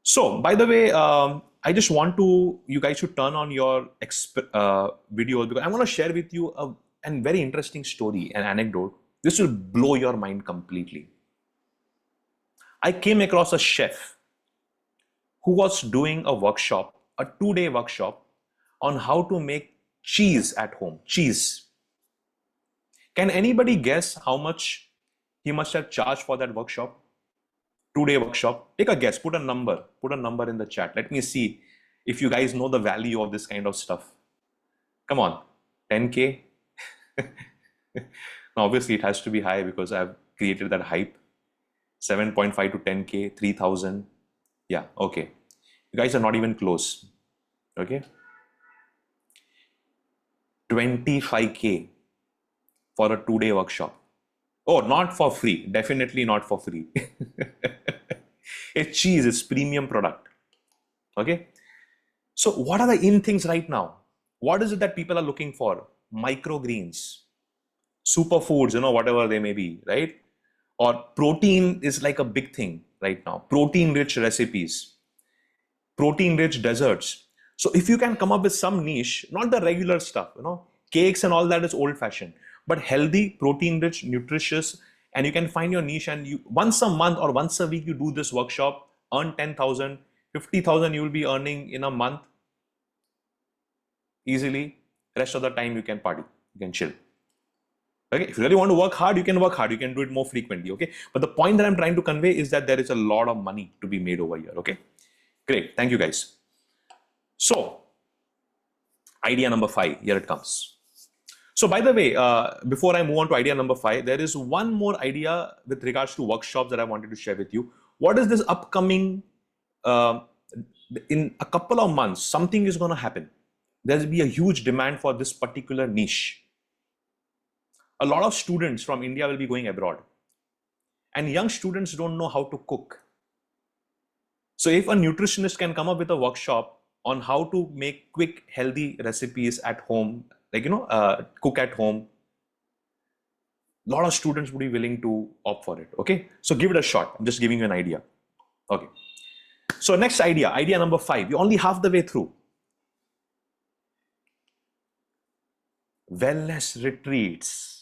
So, by the way, I just want you guys should turn on your videos, because I want to share with you a very interesting story, an anecdote. This will blow your mind completely. I came across a chef who was doing a workshop, a 2-day workshop on how to make cheese at home. Cheese. Can anybody guess how much he must have charged for that workshop? 2-day workshop. Take a guess. Put a number. Put a number in the chat. Let me see if you guys know the value of this kind of stuff. Come on. 10K? Now, obviously, it has to be high because I've created that hype. 7.5 to 10K, 3,000. Yeah, okay. You guys are not even close. Okay. 25K for a 2-day workshop. Oh, not for free. Definitely not for free. It's cheese. It's premium product. Okay. So what are the in things right now? What is it that people are looking for? Microgreens, superfoods, whatever they may be, right? Or protein is like a big thing right now. Protein-rich recipes, protein-rich desserts. So if you can come up with some niche, not the regular stuff, cakes and all that is old-fashioned, but healthy, protein-rich, nutritious, and you can find your niche, and you once a month or once a week you do this workshop, earn 10,000, 50,000 you will be earning in a month easily. Rest of the time you can party, you can chill. Okay, if you really want to work hard, you can work hard. You can do it more frequently, okay? But the point that I'm trying to convey is that there is a lot of money to be made over here, okay? Great, thank you guys. So, idea number 5, here it comes. So by the way, before I move on to idea number 5, there is one more idea with regards to workshops that I wanted to share with you. What is this upcoming, in a couple of months, something is going to happen. There'll be a huge demand for this particular niche. A lot of students from India will be going abroad, and young students don't know how to cook. So if a nutritionist can come up with a workshop on how to make quick, healthy recipes at home, like, cook at home, a lot of students would be willing to opt for it, okay? So give it a shot. I'm just giving you an idea, okay? So next idea number 5, you're only half the way through. Wellness retreats.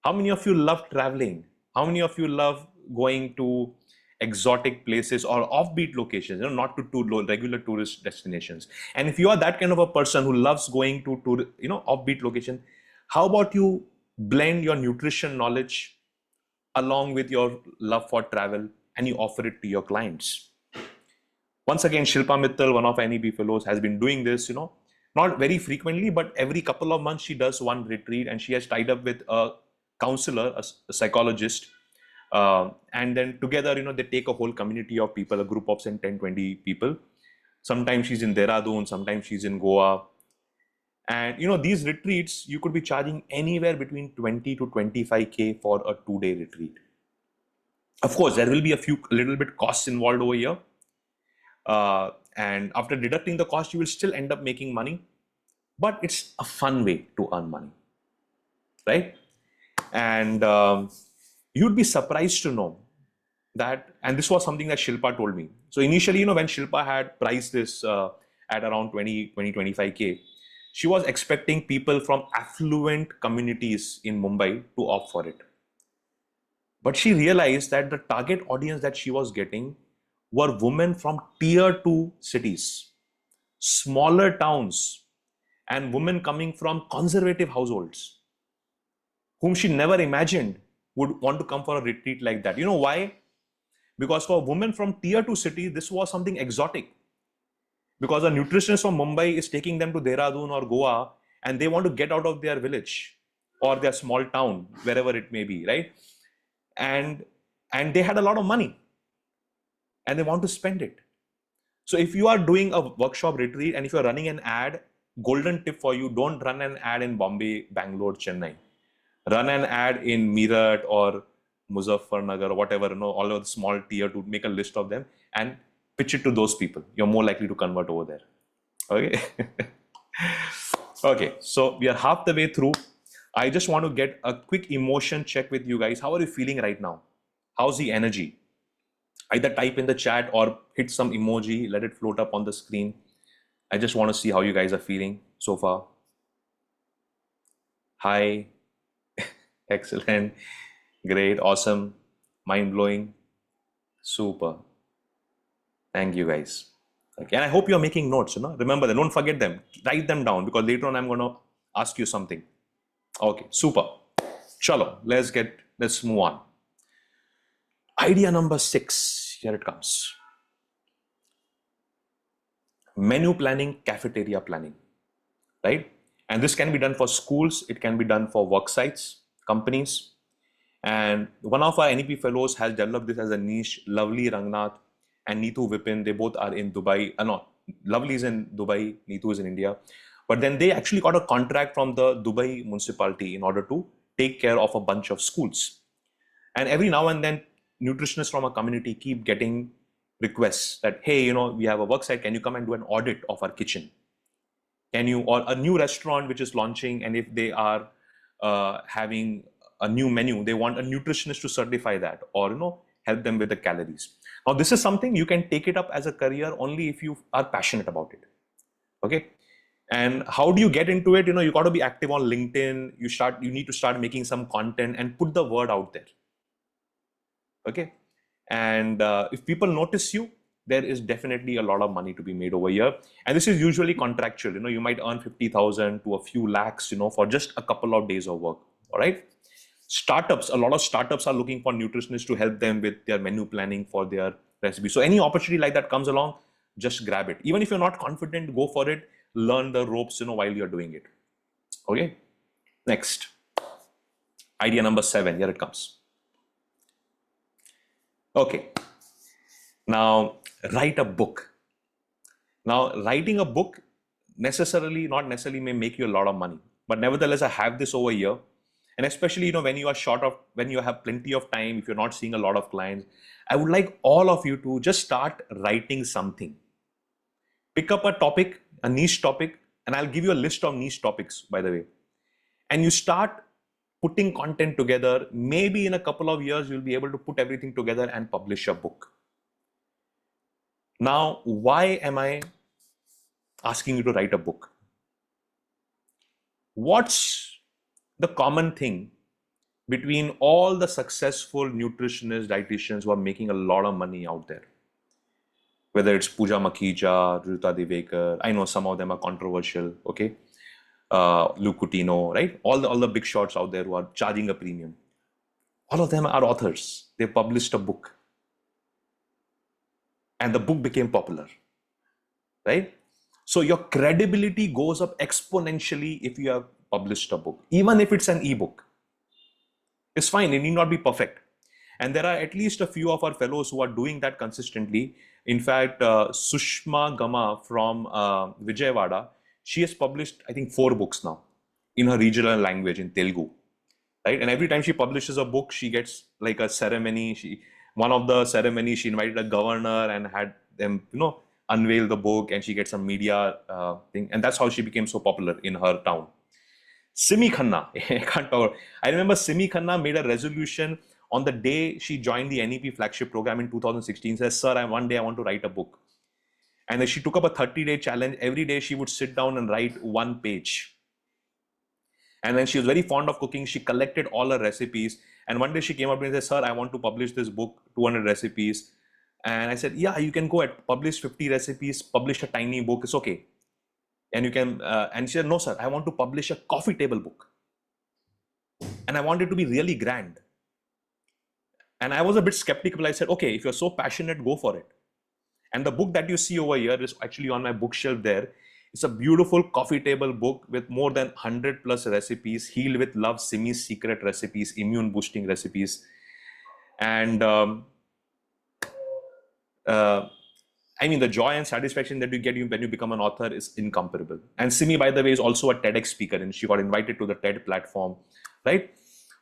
How many of you love traveling? How many of you love going to exotic places or offbeat locations, not to regular tourist destinations? And if you are that kind of a person who loves going to offbeat location, how about you blend your nutrition knowledge along with your love for travel and you offer it to your clients? Once again, Shilpa Mittal, one of NEP fellows, has been doing this, not very frequently, but every couple of months she does one retreat, and she has tied up with a counselor, a psychologist, And then together, they take a whole community of people, a group of say 10, 20 people. Sometimes she's in Dehradun, sometimes she's in Goa. And these retreats, you could be charging anywhere between 20 to 25K for a 2-day retreat. Of course, there will be a little bit costs involved over here. And after deducting the cost, you will still end up making money. But it's a fun way to earn money, right? And you'd be surprised to know that, and this was something that Shilpa told me. So initially, when Shilpa had priced this at around 25K, she was expecting people from affluent communities in Mumbai to opt for it. But she realized that the target audience that she was getting were women from tier 2 cities, smaller towns, and women coming from conservative households, whom she never imagined would want to come for a retreat like that. You know why? Because for women from tier 2 cities, this was something exotic. Because a nutritionist from Mumbai is taking them to Dehradun or Goa, and they want to get out of their village or their small town, wherever it may be, right? And they had a lot of money and they want to spend it. So if you are doing a workshop retreat and if you're running an ad, golden tip for you, don't run an ad in Bombay, Bangalore, Chennai. Run an ad in Meerut or Muzaffarnagar or whatever, all of the small tier to make a list of them and pitch it to those people. You're more likely to convert over there. Okay. Okay. So we are half the way through. I just want to get a quick emotion check with you guys. How are you feeling right now? How's the energy? Either type in the chat or hit some emoji, let it float up on the screen. I just want to see how you guys are feeling so far. Hi. Excellent. Great. Awesome. Mind-blowing. Super. Thank you guys. Okay. And I hope you're making notes. Remember them. Don't forget them. Write them down because later on I'm going to ask you something. Okay. Super. Chalo. Let's move on. Idea number 6. Here it comes. Menu planning, cafeteria planning. Right? And this can be done for schools. It can be done for work sites, companies. And one of our NEP fellows has developed this as a niche. Lovely Rangnath and Neetu Vipin, they both are in Dubai. No, Lovely is in Dubai, Neetu is in India. But then they actually got a contract from the Dubai municipality in order to take care of a bunch of schools. And every now and then, nutritionists from our community keep getting requests that, hey, we have a work site. Can you come and do an audit of our kitchen? Or a new restaurant which is launching, and if they are having a new menu, they want a nutritionist to certify that or help them with the calories. Now this is something you can take it up as a career only if you are passionate about it. Okay. And how do you get into it? You got to be active on LinkedIn. You need to start making some content and put the word out there. Okay. And if people notice you, there is definitely a lot of money to be made over here. And this is usually contractual. You might earn 50,000 to a few lakhs, for just a couple of days of work. All right. Startups, a lot of startups are looking for nutritionists to help them with their menu planning for their recipes. So any opportunity like that comes along, just grab it. Even if you're not confident, go for it. Learn the ropes, while you're doing it. Okay. Next. Idea number 7. Here it comes. Okay. Now, write a book. Now, writing a book not necessarily may make you a lot of money, but nevertheless, I have this over here. And especially, when you have plenty of time, if you're not seeing a lot of clients, I would like all of you to just start writing something. Pick up a topic, a niche topic, and I'll give you a list of niche topics, by the way. And you start putting content together. Maybe in a couple of years, you'll be able to put everything together and publish a book. Now, why am I asking you to write a book? What's the common thing between all the successful nutritionists, dietitians who are making a lot of money out there? Whether it's Pooja Makhija, Ruta Divekar, I know some of them are controversial, okay? Luke Coutinho, right? All the big shots out there who are charging a premium. All of them are authors. They published a book. And the book became popular, right? So your credibility goes up exponentially if you have published a book, even if it's an ebook. It's fine, it need not be perfect. And there are at least a few of our fellows who are doing that consistently. In fact, Sushma Gama from Vijayawada, she has published, I think, 4 books now in her regional language in Telugu, right? And every time she publishes a book, she gets like a ceremony. One of the ceremonies, she invited a governor and had them, unveil the book, and she gets some media thing, and that's how she became so popular in her town. Simi Khanna, I can't talk. I remember Simi Khanna made a resolution on the day she joined the NEP flagship program in 2016. Says, "Sir, one day I want to write a book." And then she took up a 30-day challenge. Every day she would sit down and write 1 page. And then she was very fond of cooking. She collected all her recipes. And one day she came up and said, "Sir, I want to publish this book, 200 recipes." And I said, "Yeah, you can go at publish 50 recipes, publish a tiny book. It's okay." And you can, and she said, "No, sir, I want to publish a coffee table book. And I want it to be really grand." And I was a bit skeptical. I said, "Okay, if you're so passionate, go for it." And the book that you see over here is actually on my bookshelf there. It's a beautiful coffee table book with more than 100 plus recipes, Heal with Love, Simi's secret recipes, immune boosting recipes. And I mean, the joy and satisfaction that you get when you become an author is incomparable. And Simi, by the way, is also a TEDx speaker, and she got invited to the TED platform, right?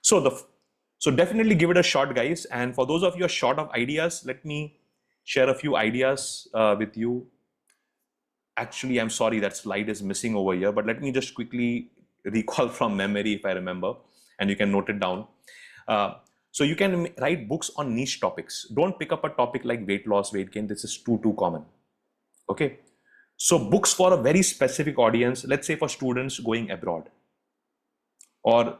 So definitely give it a shot, guys. And for those of you who are short of ideas, let me share a few ideas with you. Actually, I'm sorry, that slide is missing over here, but let me just quickly recall from memory if I remember, and you can note it down. So you can write books on niche topics. Don't pick up a topic like weight loss, weight gain. This is too common. Okay. So books for a very specific audience, let's say for students going abroad, or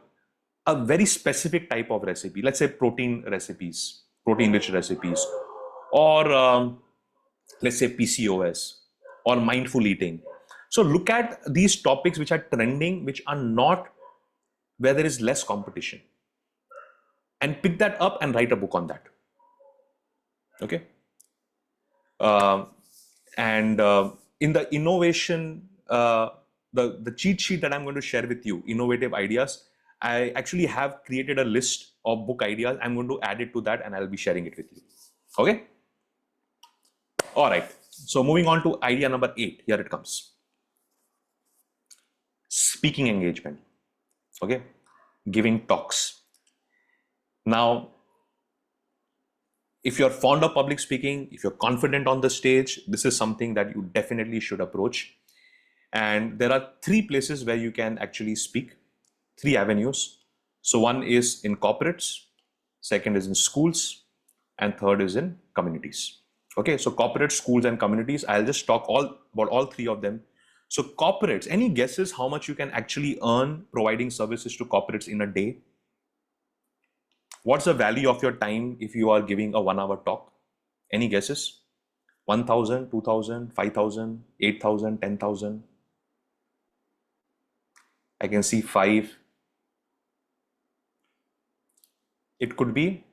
a very specific type of recipe, let's say protein recipes, protein-rich recipes, or let's say PCOS or mindful eating. So look at these topics which are trending, which are not where there is less competition, and pick that up and write a book on that. Okay. And in the innovation, the cheat sheet that I'm going to share with you, innovative ideas, I actually have created a list of book ideas. I'm going to add it to that, and I'll be sharing it with you. Okay. All right. So moving on to idea number 8. Here it comes. Speaking engagement. Okay. Giving talks. Now, if you're fond of public speaking, if you're confident on the stage, this is something that you definitely should approach. And there are 3 places where you can actually speak, 3 avenues. So one is in corporates, second is in schools, and third is in communities. Okay, so corporates, schools, and communities. I'll just talk about all 3 of them. So corporates, any guesses how much you can actually earn providing services to corporates in a day? What's the value of your time if you are giving a 1-hour talk? Any guesses? 1,000, 2,000, 5,000, 8,000, 10,000? I can see 5. It could be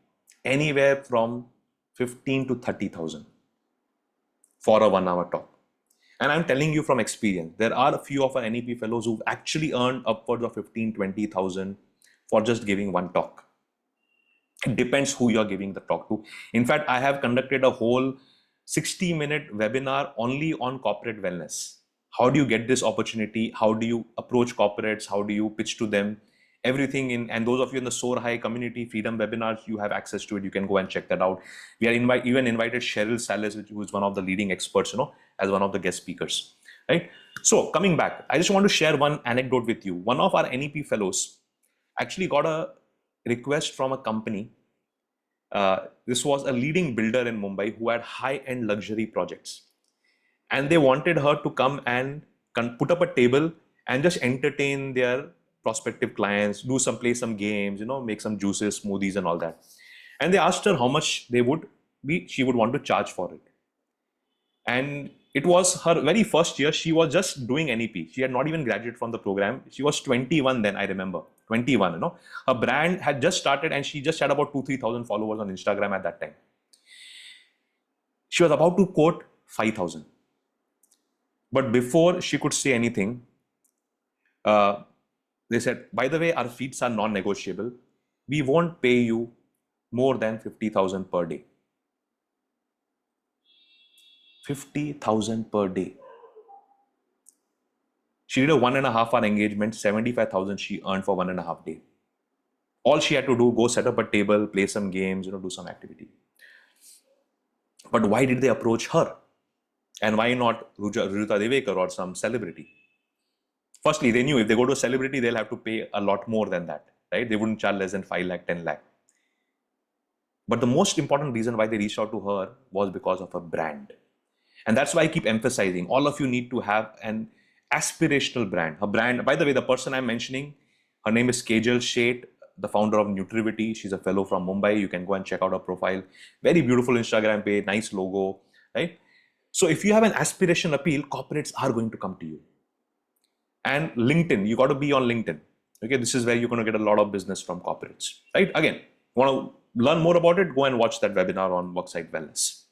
anywhere from 15 to 30,000 for a 1-hour talk. And I'm telling you from experience, there are a few of our NEP fellows who've actually earned upwards of 15, 20,000 for just giving one talk. It depends who you're giving the talk to. In fact, I have conducted a whole 60-minute webinar only on corporate wellness. How do you get this opportunity? How do you approach corporates? How do you pitch to them? Everything in, and those of you in the Soar High Community Freedom webinars, you have access to it. You can go and check that out. We are even invited Cheryl Salas, who is one of the leading experts, as one of the guest speakers, right? So coming back, I just want to share one anecdote with you. One of our NEP fellows actually got a request from a company. This was a leading builder in Mumbai who had high-end luxury projects. And they wanted her to come and put up a table and just entertain their prospective clients, play some games, make some juices, smoothies and all that. And they asked her how much she would want to charge for it. And it was her very first year. She was just doing NEP. She had not even graduated from the program. She was 21 then, I remember. 21, Her brand had just started and she just had about 2,000-3,000 followers on Instagram at that time. She was about to quote 5,000. But before she could say anything, they said, "By the way, our fees are non-negotiable. We won't pay you more than 50,000 per day. 50,000 per day. She did a 1.5 hour engagement, 75,000 she earned for 1.5 day. All she had to do, go set up a table, play some games, do some activity. But why did they approach her? And why not Rujuta Devekar or some celebrity? Firstly, they knew if they go to a celebrity, they'll have to pay a lot more than that, right? They wouldn't charge less than 5 lakh, 10 lakh. But the most important reason why they reached out to her was because of her brand. And that's why I keep emphasizing, all of you need to have an aspirational brand. Her brand, by the way, the person I'm mentioning, her name is Kajal Sheth, the founder of Nutrivity. She's a fellow from Mumbai. You can go and check out her profile. Very beautiful Instagram page, nice logo, right? So if you have an aspiration appeal, corporates are going to come to you. And LinkedIn, you got to be on LinkedIn. Okay, this is where you're going to get a lot of business from corporates, right? Again, want to learn more about it, go and watch that webinar on Worksite Wellness.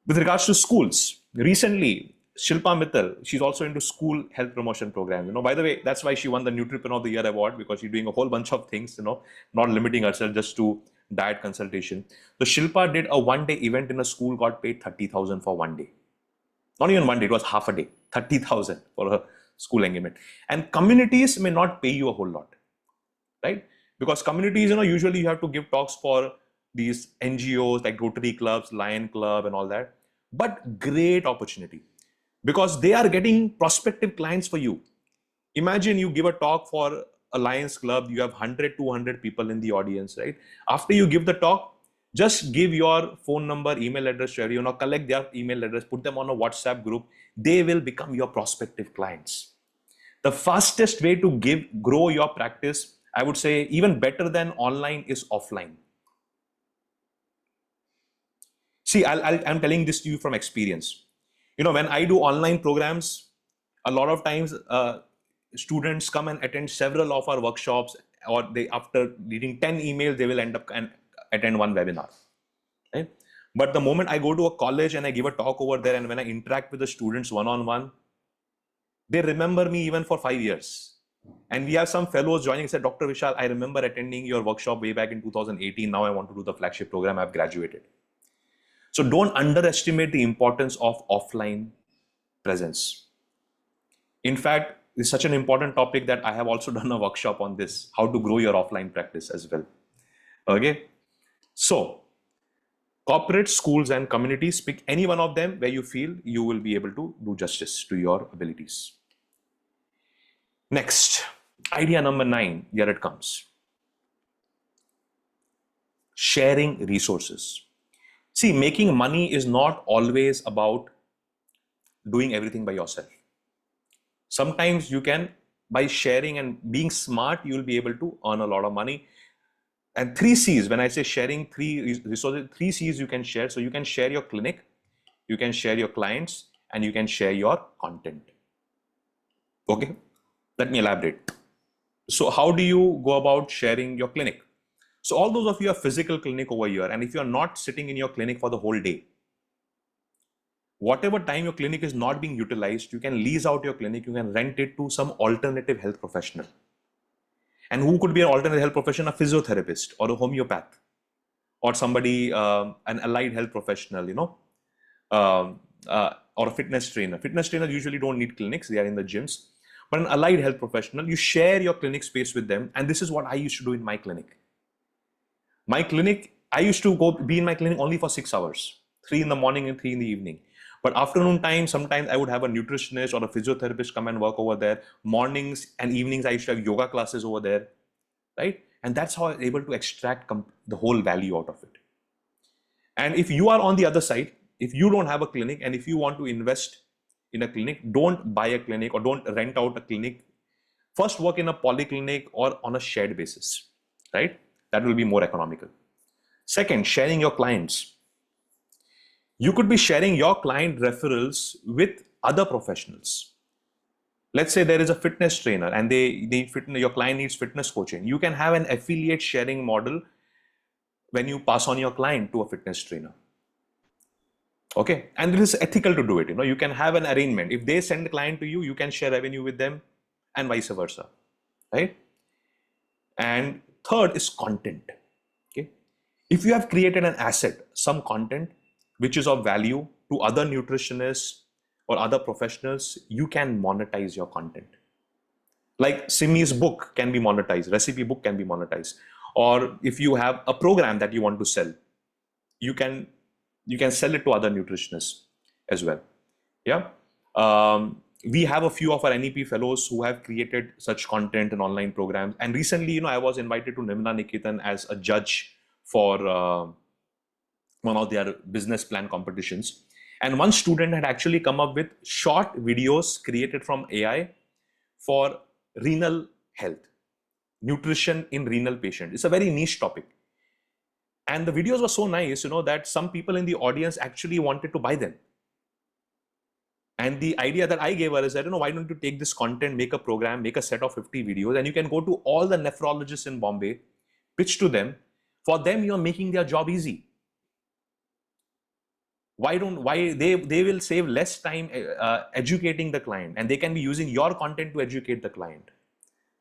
With regards to schools, recently, Shilpa Mittal, she's also into school health promotion program. By the way, that's why she won the Nutripreneur of the Year award, because she's doing a whole bunch of things, not limiting herself just to diet consultation. So Shilpa did a one-day event in a school, got paid 30,000 for one day. Not even one day, it was half a day, 30,000 for a school engagement. And communities may not pay you a whole lot, right? Because communities, usually you have to give talks for these NGOs like Rotary clubs, Lion Club and all that. But great opportunity, because they are getting prospective clients for you. Imagine you give a talk for a Lions Club, you have 100, 200 people in the audience, right? After you give the talk, just give your phone number, email address, collect their email address, put them on a WhatsApp group. They will become your prospective clients. The fastest way to grow your practice, I would say, even better than online, is offline. See, I'm telling this to you from experience. When I do online programs, a lot of times students come and attend several of our workshops, or they, after reading 10 emails, they will end up and attend one webinar. Right? But the moment I go to a college and I give a talk over there, and when I interact with the students one-on-one, they remember me even for 5 years. And we have some fellows joining and said, Dr. Vishal, I remember attending your workshop way back in 2018. Now I want to do the flagship program. I've graduated. So don't underestimate the importance of offline presence. In fact, it's such an important topic that I have also done a workshop on this, how to grow your offline practice as well. Okay. So corporate, schools and communities, pick any one of them where you feel you will be able to do justice to your abilities. Next, idea number 9, here it comes. Sharing resources. See, making money is not always about doing everything by yourself. Sometimes you can, by sharing and being smart, you will be able to earn a lot of money. And 3 C's, when I say sharing 3 resources, 3 C's you can share. So you can share your clinic, you can share your clients, and you can share your content. Okay, let me elaborate. So how do you go about sharing your clinic? So all those of you have physical clinic over here, and if you're not sitting in your clinic for the whole day, whatever time your clinic is not being utilized, you can lease out your clinic, you can rent it to some alternative health professional. And who could be an alternative health professional? A physiotherapist or a homeopath or somebody, an allied health professional, or a fitness trainer. Fitness trainers usually don't need clinics, they are in the gyms. But an allied health professional, you share your clinic space with them. And this is what I used to do in my clinic. My clinic, I used to be in my clinic only for 6 hours, 3 in the morning and 3 in the evening. But afternoon time, sometimes I would have a nutritionist or a physiotherapist come and work over there. Mornings and evenings, I used to have yoga classes over there, right? And that's how I was able to extract the whole value out of it. And if you are on the other side, if you don't have a clinic and if you want to invest in a clinic, don't buy a clinic or don't rent out a clinic. First, work in a polyclinic or on a shared basis, right? That will be more economical. Second, sharing your clients. You could be sharing your client referrals with other professionals. Let's say there is a fitness trainer and your client needs fitness coaching. You can have an affiliate sharing model when you pass on your client to a fitness trainer. Okay, and it is ethical to do it. You can have an arrangement. If they send the client to you, you can share revenue with them, and vice versa, right? And third is content. Okay, If you have created an asset, some content which is of value to other nutritionists or other professionals, you can monetize your content. Like Simi's book can be monetized, recipe book can be monetized. Or if you have a program that you want to sell, you can sell it to other nutritionists as well. Yeah. We have a few of our NEP fellows who have created such content and online programs. And recently, I was invited to Nimna Niketan as a judge for one of their business plan competitions. And one student had actually come up with short videos created from AI for renal health, nutrition in renal patients. It's a very niche topic. And the videos were so nice, that some people in the audience actually wanted to buy them. And the idea that I gave her is that, why don't you take this content, make a program, make a set of 50 videos, and you can go to all the nephrologists in Bombay, pitch to them. For them, you're making their job easy. Why they will save less time educating the client, and they can be using your content to educate the client,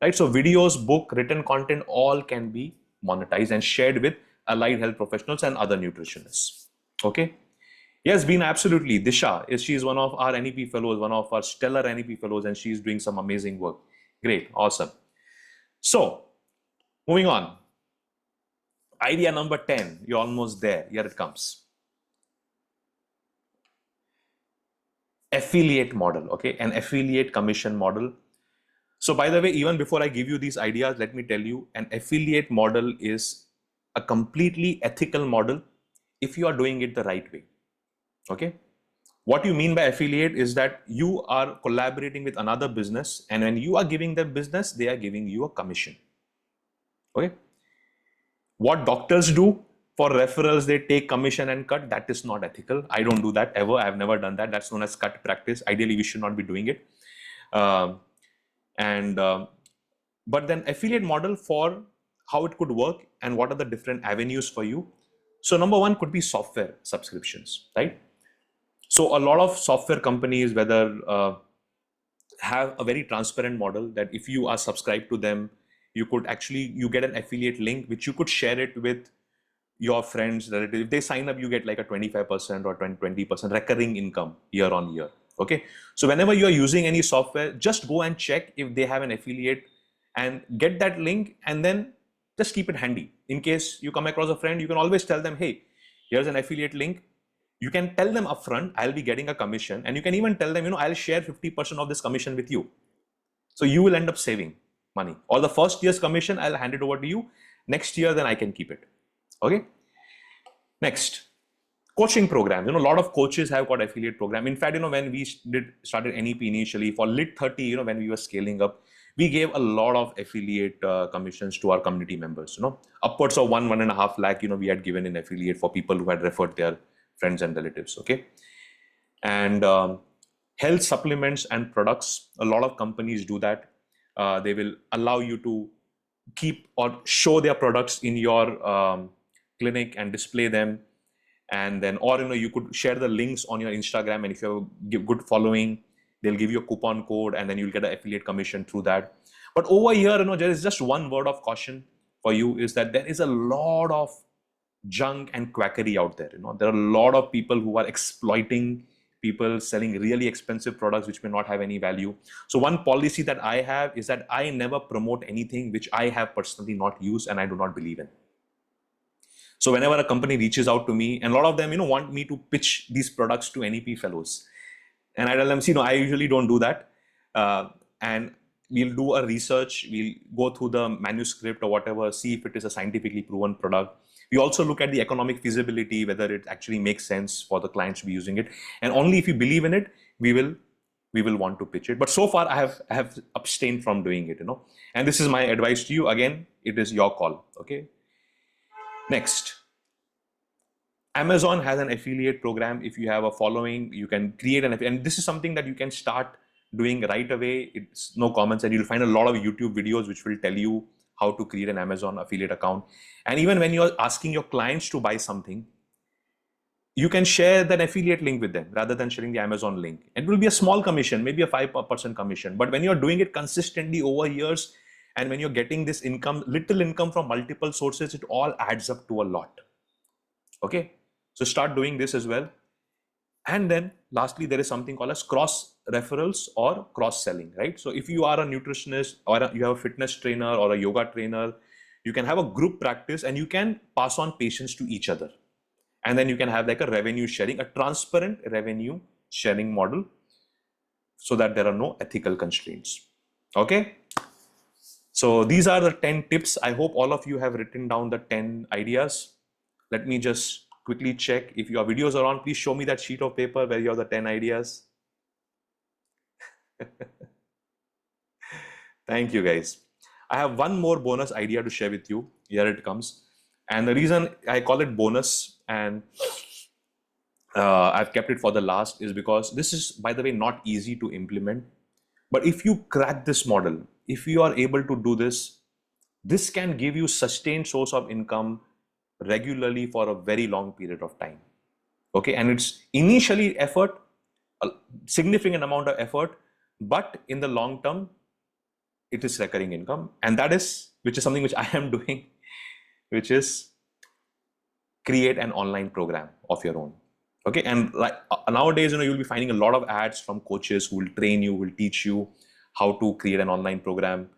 right? So videos, book, written content, all can be monetized and shared with allied health professionals and other nutritionists. Okay. Yes, Been, absolutely. Disha, she's one of our NEP fellows, one of our stellar NEP fellows, and she's doing some amazing work. Great, awesome. So, moving on. Idea number 10, you're almost there. Here it comes. Affiliate model, okay? An affiliate commission model. So, by the way, even before I give you these ideas, let me tell you, an affiliate model is a completely ethical model if you are doing it the right way. Okay. What you mean by affiliate is that you are collaborating with another business, and when you are giving them business, they are giving you a commission. Okay. What doctors do for referrals, they take commission and cut. That is not ethical. I don't do that ever. I've never done that. That's known as cut practice. Ideally, we should not be doing it. But then affiliate model, for how it could work and what are the different avenues for you. So number one could be software subscriptions, right? So a lot of software companies, whether have a very transparent model that if you are subscribed to them, you get an affiliate link, which you could share it with your friends, relatives. If they sign up, you get like a 25% or 20% recurring income year on year. Okay. So whenever you are using any software, just go and check if they have an affiliate and get that link, and then just keep it handy. In case you come across a friend, you can always tell them, hey, here's an affiliate link. You can tell them upfront, I'll be getting a commission, and you can even tell them, I'll share 50% of this commission with you. So you will end up saving money. Or the first year's commission, I'll hand it over to you. Next year, then I can keep it. Okay. Next, coaching programs. A lot of coaches have got affiliate program. In fact, when we started NEP initially for Lit 30, when we were scaling up, we gave a lot of affiliate commissions to our community members. Upwards of 1.5 lakh, we had given in affiliate for people who had referred their friends and relatives. Okay. And health supplements and products, a lot of companies do that. They will allow you to keep or show their products in your clinic and display them. And then, or you could share the links on your Instagram, and if you have good following, they'll give you a coupon code, and then you'll get an affiliate commission through that. But over here, there is just one word of caution for you, is that there is a lot of junk and quackery out there. There are a lot of people who are exploiting people, selling really expensive products which may not have any value. So one policy that I have is that I never promote anything which I have personally not used and I do not believe in. So whenever a company reaches out to me, and a lot of them, want me to pitch these products to NEP fellows, and I tell them, I usually don't do that. And we'll do a research, we'll go through the manuscript or whatever, see if it is a scientifically proven product. We also look at the economic feasibility, whether it actually makes sense for the clients to be using it. And only if you believe in it, we will want to pitch it. But so far, I have abstained from doing it, And this is my advice to you. Again, it is your call. Okay. Next, Amazon has an affiliate program. If you have a following, you can create and this is something that you can start doing right away. It's no comments, and you'll find a lot of YouTube videos which will tell you how to create an Amazon affiliate account. And even when you're asking your clients to buy something, you can share that affiliate link with them rather than sharing the Amazon link. It will be a small commission, maybe a 5% commission. But when you're doing it consistently over years, and when you're getting this income, little income from multiple sources, it all adds up to a lot. Okay, so start doing this as well. And then lastly, there is something called as cross referrals or cross selling, right? So if you are a nutritionist or you have a fitness trainer or a yoga trainer, you can have a group practice and you can pass on patients to each other. And then you can have like a revenue sharing, a transparent revenue sharing model, so that there are no ethical constraints. Okay. So these are the 10 tips. I hope all of you have written down the 10 ideas. Let me just quickly check. If your videos are on, please show me that sheet of paper where you have the 10 ideas. Thank you, guys. I have one more bonus idea to share with you. Here it comes. And the reason I call it bonus and I've kept it for the last is because this is, by the way, not easy to implement. But if you crack this model, if you are able to do this, this can give you sustained source of income regularly for a very long period of time. Okay, and it's initially effort, a significant amount of effort, but in the long term, it is recurring income, and that is which is something which I am doing, which is create an online program of your own. Okay, and like nowadays, you'll be finding a lot of ads from coaches who will train you, will teach you how to create an online program.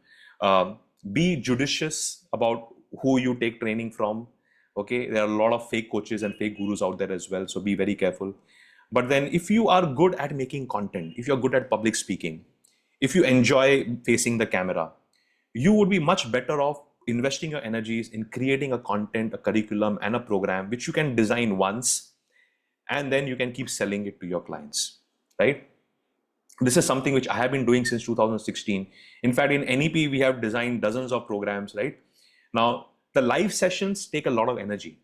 Be judicious about who you take training from. Okay, there are a lot of fake coaches and fake gurus out there as well, so be very careful. But then if you are good at making content, if you're good at public speaking, if you enjoy facing the camera, you would be much better off investing your energies in creating a content, a curriculum, and a program which you can design once, and then you can keep selling it to your clients, right? This is something which I have been doing since 2016. In fact, in NEP, we have designed dozens of programs, right? Now, the live sessions take a lot of energy.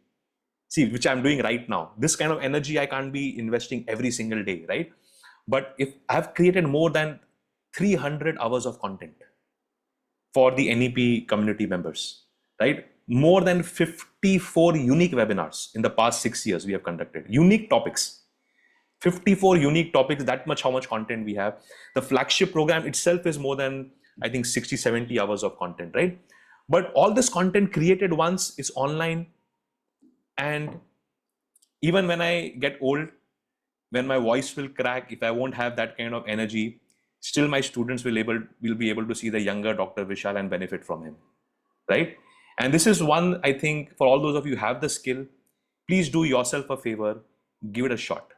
See, which I'm doing right now. This kind of energy I can't be investing every single day, right? But if I've created more than 300 hours of content for the NEP community members, right? More than 54 unique webinars in the past 6 years we have conducted. Unique topics, 54 unique topics, that much how much content we have. The flagship program itself is more than, I think, 60, 70 hours of content, right? But all this content created once is online. And even when I get old, when my voice will crack, if I won't have that kind of energy, still my students will be able to see the younger Dr. Vishal and benefit from him, right? And this is one, I think, for all those of you who have the skill, please do yourself a favor, give it a shot.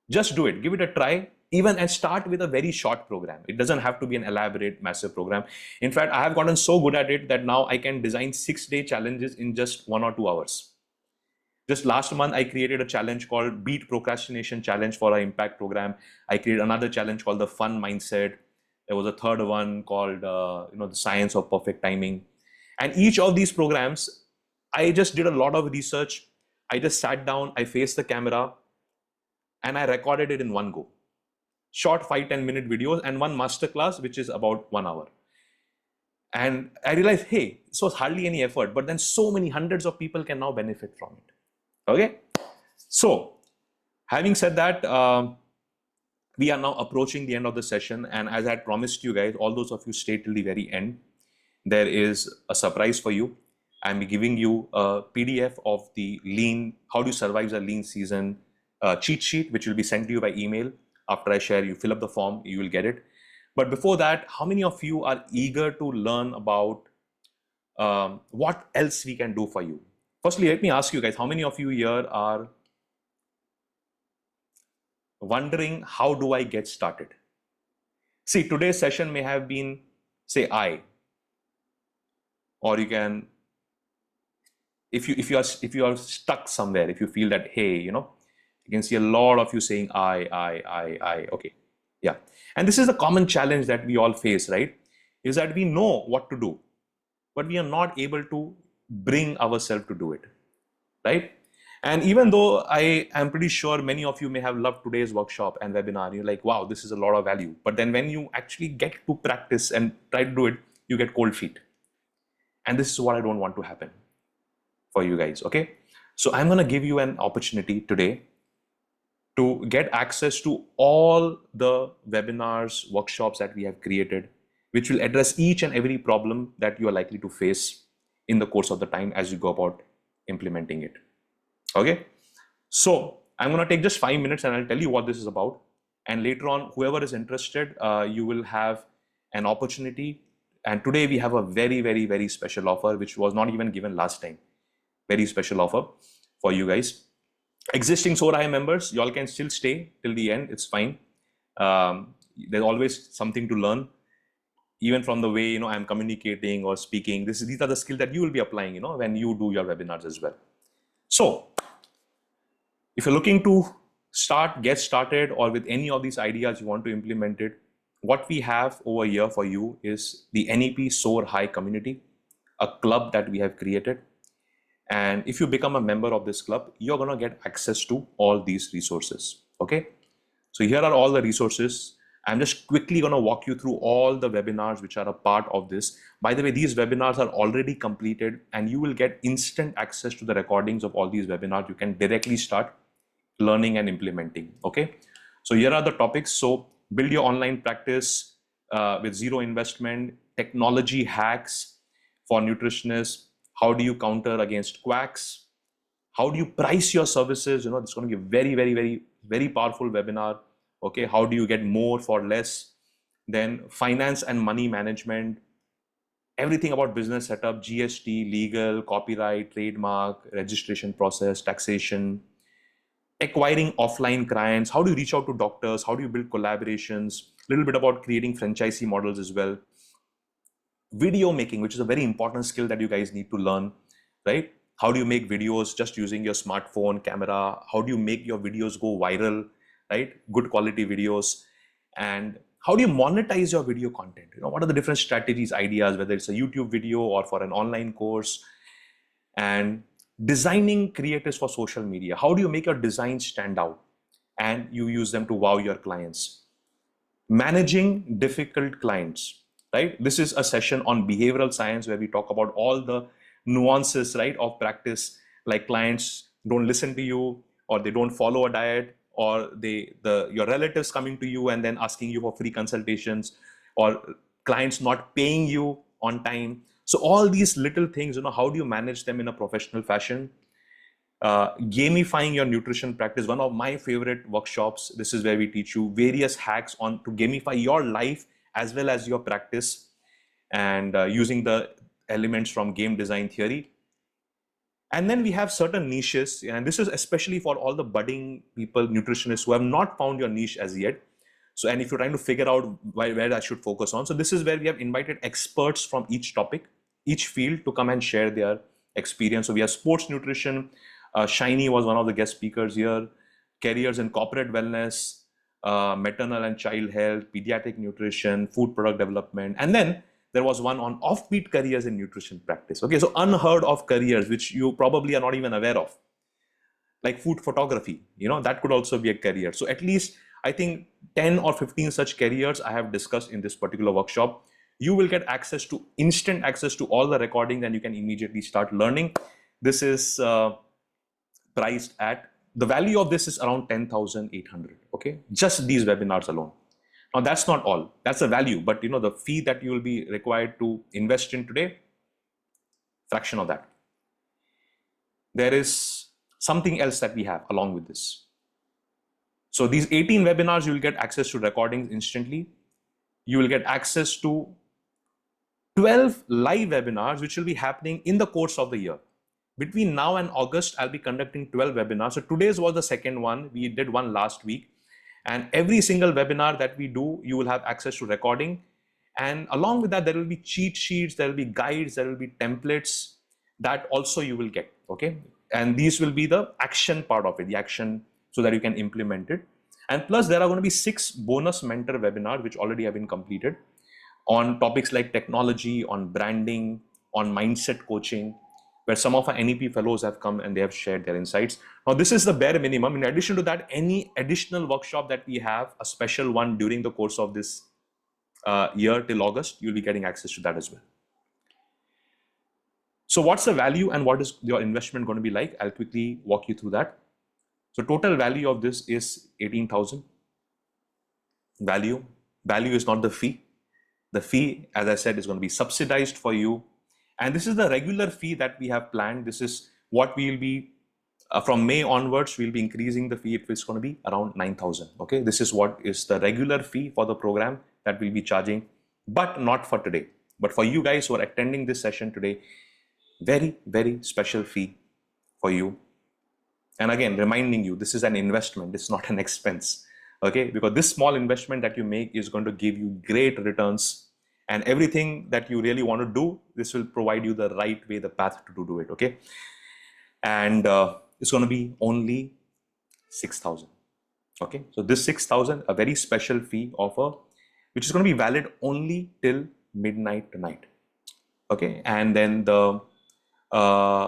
Just do it, give it a try, even, and start with a very short program. It doesn't have to be an elaborate, massive program. In fact, I have gotten so good at it that now I can design 6-day challenges in just 1 or 2 hours. Just last month, I created a challenge called Beat Procrastination Challenge for our impact program. I created another challenge called the Fun Mindset. There was a third one called, the Science of Perfect Timing. And each of these programs, I just did a lot of research. I just sat down, I faced the camera, and I recorded it in one go. Short 5-10 minute videos and one masterclass, which is about 1 hour. And I realized, hey, this was hardly any effort, but then so many hundreds of people can now benefit from it. Okay, so having said that, we are now approaching the end of the session, and as I had promised you guys, all those of you stay till the very end, there is a surprise for you. I'm giving you a PDF of the lean, how do you survive the lean season cheat sheet, which will be sent to you by email. After I share, you fill up the form, you will get it. But before that, how many of you are eager to learn about what else we can do for you? Firstly, let me ask you guys, how many of you here are wondering, how do I get started? See, today's session may have been, say, or you can, if you are stuck somewhere, if you feel that, hey, you can see a lot of you saying I. Okay, yeah. And this is a common challenge that we all face, right? Is that we know what to do, but we are not able to bring ourselves to do it, right? And even though I am pretty sure many of you may have loved today's workshop and webinar, you're like, wow, this is a lot of value. But then when you actually get to practice and try to do it, you get cold feet. And this is what I don't want to happen for you guys, okay? So I'm going to give you an opportunity today to get access to all the webinars, workshops that we have created, which will address each and every problem that you are likely to face in the course of the time as you go about implementing it. Okay. So I'm going to take just 5 minutes and I'll tell you what this is about. And later on, whoever is interested, you will have an opportunity. And today we have a very, very, very special offer, which was not even given last time. Very special offer for you guys. Existing Sorai members, y'all can still stay till the end. It's fine. There's always something to learn, even from the way I'm communicating or speaking. These are the skills that you will be applying, when you do your webinars as well. So if you're looking to get started, or with any of these ideas you want to implement it, what we have over here for you is the NEP Soar High community, a club that we have created. And if you become a member of this club, you're going to get access to all these resources. Okay. So here are all the resources. I'm just quickly going to walk you through all the webinars which are a part of this. By the way, these webinars are already completed and you will get instant access to the recordings of all these webinars. You can directly start learning and implementing. Okay. So here are the topics. So build your online practice with zero investment, technology hacks for nutritionists. How do you counter against quacks? How do you price your services? It's going to be a very, very, very, very powerful webinar. Okay. How do you get more for less? Then finance and money management, everything about business setup, GST, legal, copyright, trademark, registration process, taxation, acquiring offline clients. How do you reach out to doctors? How do you build collaborations? A little bit about creating franchisee models as well. Video making, which is a very important skill that you guys need to learn, right? How do you make videos just using your smartphone camera? How do you make your videos go viral, right? Good quality videos. And how do you monetize your video content? What are the different strategies, ideas, whether it's a YouTube video or for an online course? And designing creatives for social media. How do you make your designs stand out and you use them to wow your clients? Managing difficult clients, right? This is a session on behavioral science where we talk about all the nuances, right, of practice, like clients don't listen to you, or they don't follow a diet, or your relatives coming to you and then asking you for free consultations, or clients not paying you on time. So all these little things, how do you manage them in a professional fashion? Gamifying your nutrition practice, one of my favorite workshops. This is where we teach you various hacks on to gamify your life as well as your practice, and using the elements from game design theory. And then we have certain niches, and this is especially for all the budding people, nutritionists who have not found your niche as yet. So, and if you're trying to figure out where I should focus on, so this is where we have invited experts from each topic, each field, to come and share their experience. So we have sports nutrition. Shiny was one of the guest speakers here. Careers in corporate wellness, maternal and child health, pediatric nutrition, food product development, and then there was one on offbeat careers in nutrition practice. Okay, so unheard of careers which you probably are not even aware of, like food photography. That could also be a career. So at least I think 10 or 15 such careers I have discussed in this particular workshop. You will get instant access to all the recordings, and you can immediately start learning. This is priced at, the value of this is around 10,800. Okay, just these webinars alone. Now that's not all, that's the value, but the fee that you will be required to invest in today, fraction of that. There is something else that we have along with this. So these 18 webinars, you will get access to recordings instantly. You will get access to 12 live webinars, which will be happening in the course of the year. Between now and August, I'll be conducting 12 webinars. So today's was the second one. We did one last week. And every single webinar that we do, you will have access to recording. And along with that, there will be cheat sheets, there will be guides, there will be templates that also you will get. Okay. And these will be the action part of it, the action, so that you can implement it. And plus, there are going to be 6 bonus mentor webinars, which already have been completed, on topics like technology, on branding, on mindset coaching, where some of our NEP fellows have come and they have shared their insights. Now, this is the bare minimum. In addition to that, any additional workshop that we have, a special one during the course of this year till August, you'll be getting access to that as well. So what's the value and what is your investment going to be like? I'll quickly walk you through that. So total value of this is 18,000. Value is not the fee. The fee, as I said, is going to be subsidized for you. And this is the regular fee that we have planned. This is what we will be From May onwards, we'll be increasing the fee. It's going to be around 9,000. Okay, this is what is the regular fee for the program that we'll be charging, but not for today. But for you guys who are attending this session today, very, very special fee for you. And again, reminding you, this is an investment, it's not an expense. Okay, because this small investment that you make is going to give you great returns, and everything that you really want to do, this will provide you the right way, the path to do it. Okay, and it's going to be only 6,000. Okay, so this 6,000, a very special fee offer, which is going to be valid only till midnight tonight. Okay, and then the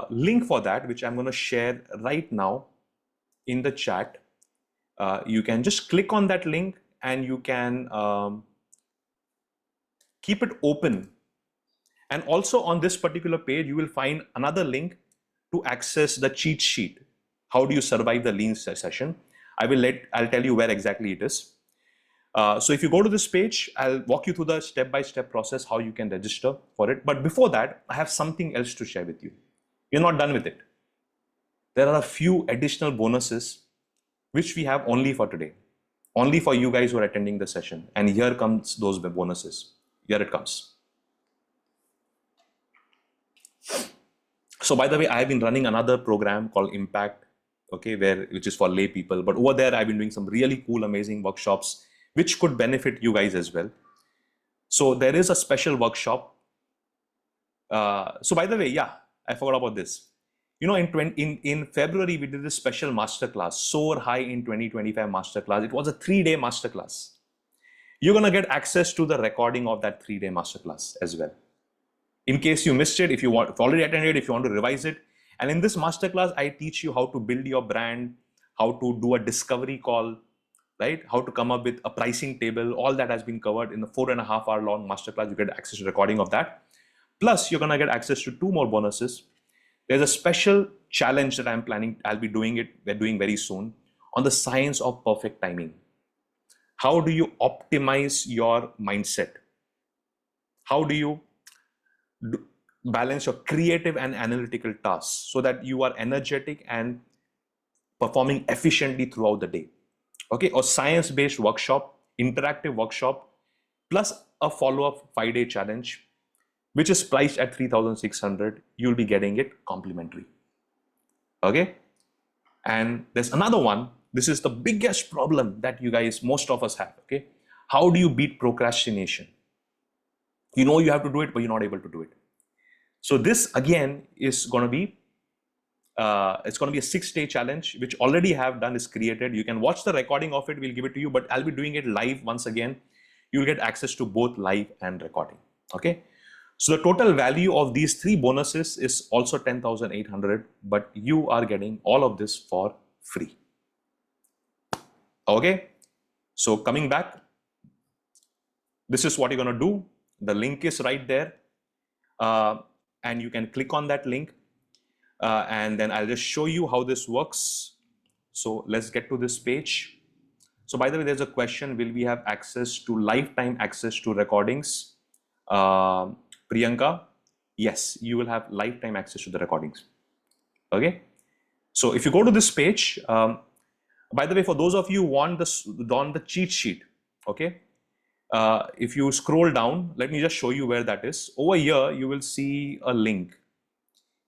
link for that, which I'm going to share right now in the chat, you can just click on that link and you can keep it open. And also on this particular page, you will find another link to access the cheat sheet. How do you survive the lean session? I'll tell you where exactly it is. So if you go to this page, I'll walk you through the step-by-step process, how you can register for it. But before that, I have something else to share with you. You're not done with it. There are a few additional bonuses which we have only for today, only for you guys who are attending the session. And here comes those bonuses. Here it comes. So by the way, I've been running another program called Impact, okay, which is for lay people. But over there, I've been doing some really cool, amazing workshops, which could benefit you guys as well. So there is a special workshop. So by the way, yeah, I forgot about this. You know, in February, we did this special masterclass, Soar High in 2025 masterclass. It was a 3-day masterclass. You're going to get access to the recording of that 3-day masterclass as well. In case you missed it, if you already attended, if you want to revise it. And in this masterclass, I teach you how to build your brand, how to do a discovery call, right? How to come up with a pricing table. All that has been covered in the 4.5-hour long masterclass. You get access to recording of that. Plus, you're going to get access to 2 more bonuses. There's a special challenge that I'm planning. I'll be doing it. We're doing very soon on the science of perfect timing. How do you optimize your mindset? How do you balance your creative and analytical tasks so that you are energetic and performing efficiently throughout the day? Okay, a science-based workshop, interactive workshop, plus a follow-up 5-day challenge, which is priced at 3,600. You'll be getting it complimentary. Okay, and there's another one. This is the biggest problem that you guys, most of us have. Okay, how do you beat procrastination? You know you have to do it, but you're not able to do it. So this again is going to be it's going to be a 6-day challenge, which already have done, is created. You can watch the recording of it. We'll give it to you, but I'll be doing it live once again. You'll get access to both live and recording. Okay. So the total value of these 3 bonuses is also 10,800, but you are getting all of this for free. Okay. So coming back, this is what you're going to do. The link is right there. And you can click on that link. And then I'll just show you how this works. So let's get to this page. So by the way, there's a question, will we have access to lifetime access to recordings? Priyanka, yes, you will have lifetime access to the recordings. Okay. So if you go to this page, by the way, for those of you who want the cheat sheet, okay, if you scroll down, let me just show you where that is. Over here, you will see a link.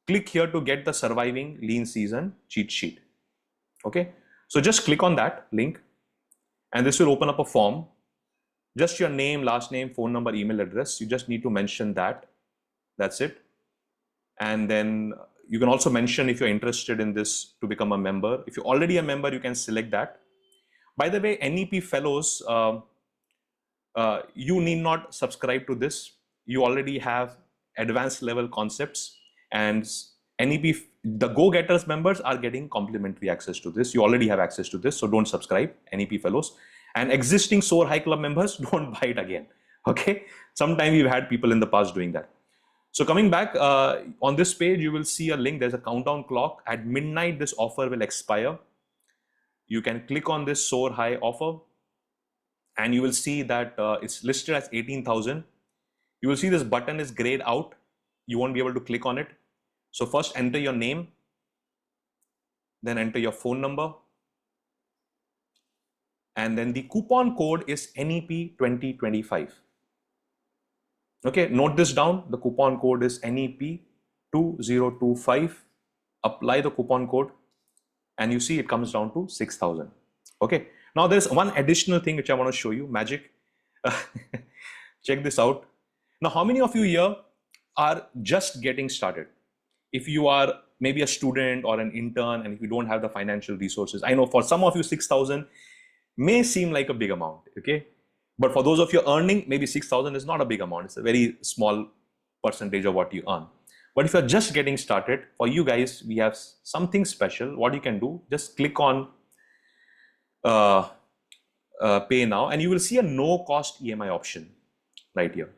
Click here to get the Surviving Lean Season cheat sheet. Okay, so just click on that link and this will open up a form. Just your name, last name, phone number, email address. You just need to mention that. That's it. And then you can also mention if you're interested in this to become a member. If you're already a member, you can select that. By the way, NEP fellows, you need not subscribe to this. You already have advanced level concepts, and NEP, the Go-Getters members are getting complimentary access to this. You already have access to this, so don't subscribe, NEP fellows. And existing Soar High Club members, don't buy it again. Okay, sometimes we've had people in the past doing that. So coming back, on this page, you will see a link. There's a countdown clock. At midnight, this offer will expire. You can click on this Soar High offer, and you will see that it's listed as 18,000. You will see this button is grayed out. You won't be able to click on it. So first enter your name. then enter your phone number, and then the coupon code is NEP2025. Okay, note this down. The coupon code is NEP2025. Apply the coupon code, and you see it comes down to 6,000. Okay, now there's one additional thing which I want to show you, magic. Check this out. Now, how many of you here are just getting started? If you are maybe a student or an intern, and if you don't have the financial resources, I know for some of you 6,000 may seem like a big amount, okay? But for those of you earning, maybe 6,000 is not a big amount. It's a very small percentage of what you earn. But if you're just getting started, for you guys, we have something special. What you can do, just click on pay now, and you will see a no cost EMI option right here.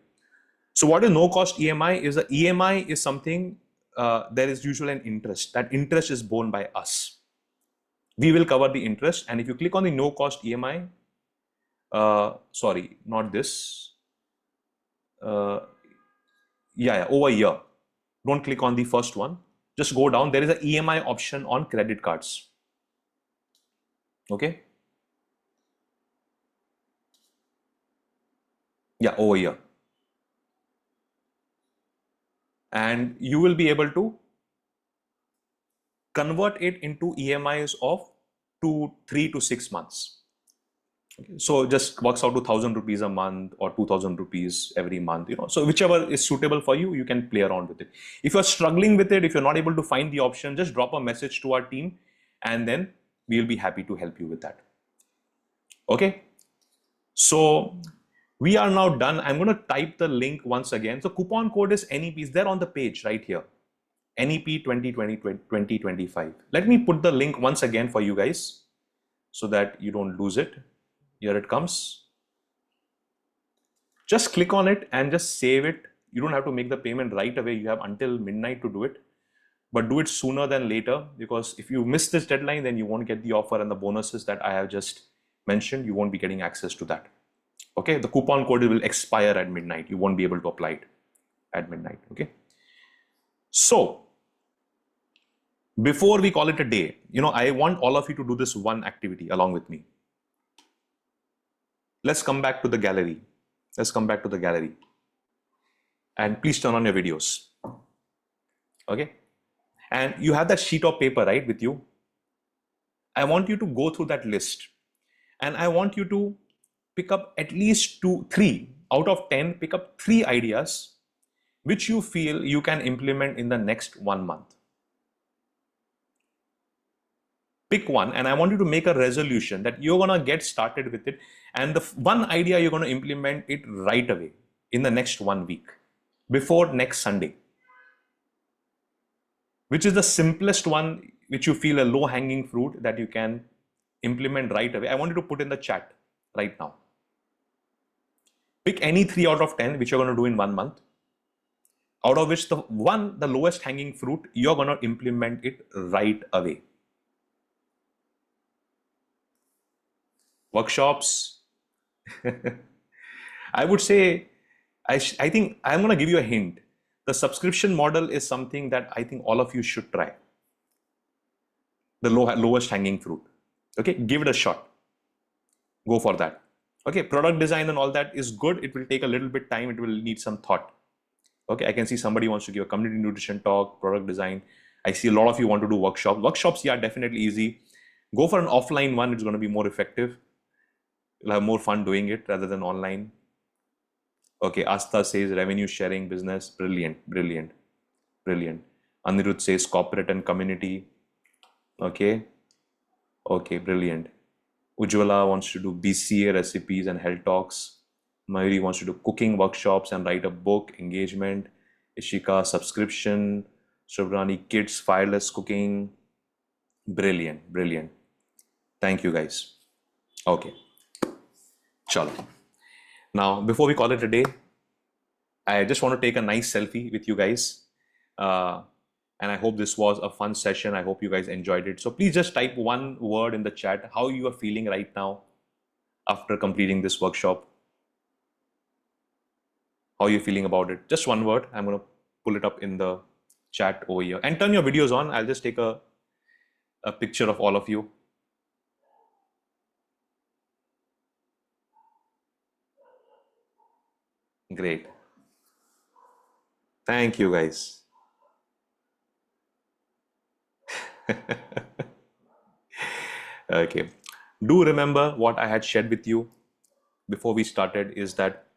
So what is no cost EMI? Is the EMI is something, there is usually an interest. That interest is borne by us. We will cover the interest. And if you click on the no cost EMI, sorry, not this. Yeah, over here. Don't click on the first one. Just go down. There is an EMI option on credit cards. Okay. Yeah, over here. And you will be able to convert it into EMIs of 3 to 6 months. Okay. So just works out to 1,000 rupees a month or 2,000 rupees every month, you know. So whichever is suitable for you, you can play around with it. If you're struggling with it, if you're not able to find the option, just drop a message to our team, and then we'll be happy to help you with that. Okay. So we are now done. I'm going to type the link once again. So coupon code is NEP. Is there on the page right here. NEP 2025. Let me put the link once again for you guys so that you don't lose it. Here it comes. Just click on it and just save it. You don't have to make the payment right away. You have until midnight to do it, but do it sooner than later, because if you miss this deadline, then you won't get the offer and the bonuses that I have just mentioned. You won't be getting access to that. Okay, the coupon code will expire at midnight. You won't be able to apply it at midnight. Okay. So before we call it a day, you know, I want all of you to do this one activity along with me. Let's come back to the gallery. Let's come back to the gallery. And please turn on your videos. Okay. And you have that sheet of paper, right, with you. I want you to go through that list. And I want you to pick up at least 2, 3 out of 10, pick up 3 ideas which you feel you can implement in the next 1 month. Pick one, and I want you to make a resolution that you're going to get started with it. And the one idea you're going to implement it right away in the next 1 week before next Sunday. Which is the simplest one, which you feel a low hanging fruit that you can implement right away. I want you to put in the chat right now. Pick any 3 out of 10 which you're going to do in 1 month, out of which the lowest hanging fruit, you're going to implement it right away. Workshops. I would say, I think I'm going to give you a hint. The subscription model is something that I think all of you should try. The lowest hanging fruit. Okay, give it a shot. Go for that. Okay, product design and all that is good. It will take a little bit time. It will need some thought. Okay, I can see somebody wants to give a community nutrition talk, product design. I see a lot of you want to do workshops. Workshops, yeah, definitely easy. Go for an offline one. It's going to be more effective. You'll have more fun doing it rather than online. Okay, Asta says revenue sharing business. Brilliant, brilliant, brilliant. Anirudh says corporate and community. Okay, okay, brilliant. Ujjwala wants to do BCA recipes and health talks. Mayuri wants to do cooking workshops and write a book, engagement. Ishika, subscription. Shubrani, kids, fireless cooking. Brilliant, brilliant. Thank you guys. Okay. Chalo. Now, before we call it a day, I just want to take a nice selfie with you guys. And I hope this was a fun session. I hope you guys enjoyed it. So please just type one word in the chat, how you are feeling right now after completing this workshop. How are you feeling about it? Just one word. I'm going to pull it up in the chat over here. And turn your videos on. I'll just take a a picture of all of you. Great. Thank you, guys. Okay. Do remember what I had shared with you before we started is that,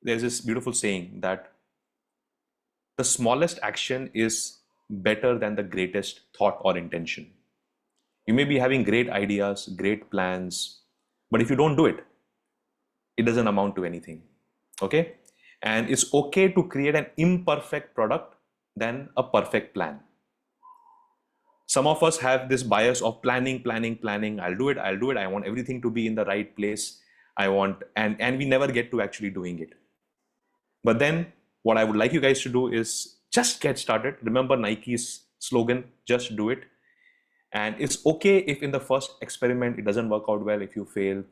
there's this beautiful saying that the smallest action is better than the greatest thought or intention. You may be having great ideas, great plans, but if you don't do it, it doesn't amount to anything. Okay? And it's okay to create an imperfect product than a perfect plan. Some of us have this bias of planning, planning, planning. I'll do it, I'll do it. I want everything to be in the right place. And we never get to actually doing it. But then what I would like you guys to do is just get started. Remember Nike's slogan, just do it. And it's okay if in the first experiment it doesn't work out well, if you fail.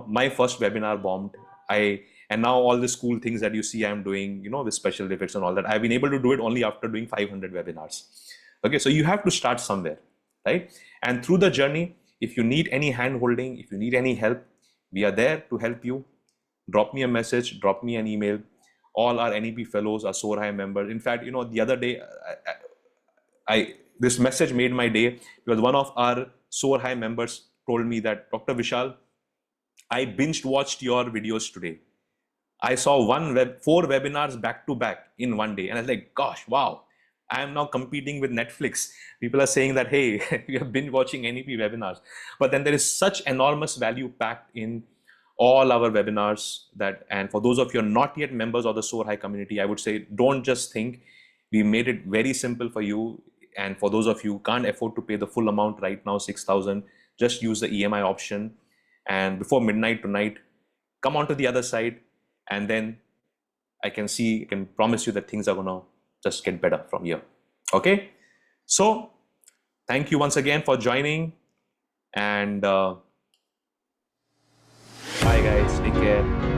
My first webinar bombed. And now all these cool things that you see I'm doing, with special effects and all that, I've been able to do it only after doing 500 webinars. Okay, so you have to start somewhere, right? And through the journey, if you need any hand holding, if you need any help, we are there to help you. Drop me a message, drop me an email. All our NEP fellows are SOAR High members. In fact, the other day, this message made my day because one of our SOAR High members told me that, Dr. Vishal, I binge watched your videos today. I saw 4 webinars back to back in one day. And I was like, gosh, wow. I am now competing with Netflix. People are saying that, hey, you have been watching NEP webinars. But then there is such enormous value packed in all our webinars and for those of you who are not yet members of the SOAR High community, I would say, don't just think. We made it very simple for you. And for those of you who can't afford to pay the full amount right now, 6,000, just use the EMI option. And before midnight tonight, come on to the other side. And then I can promise you that things are going to just get better from here. Okay. So thank you once again for joining. And bye guys. Take care.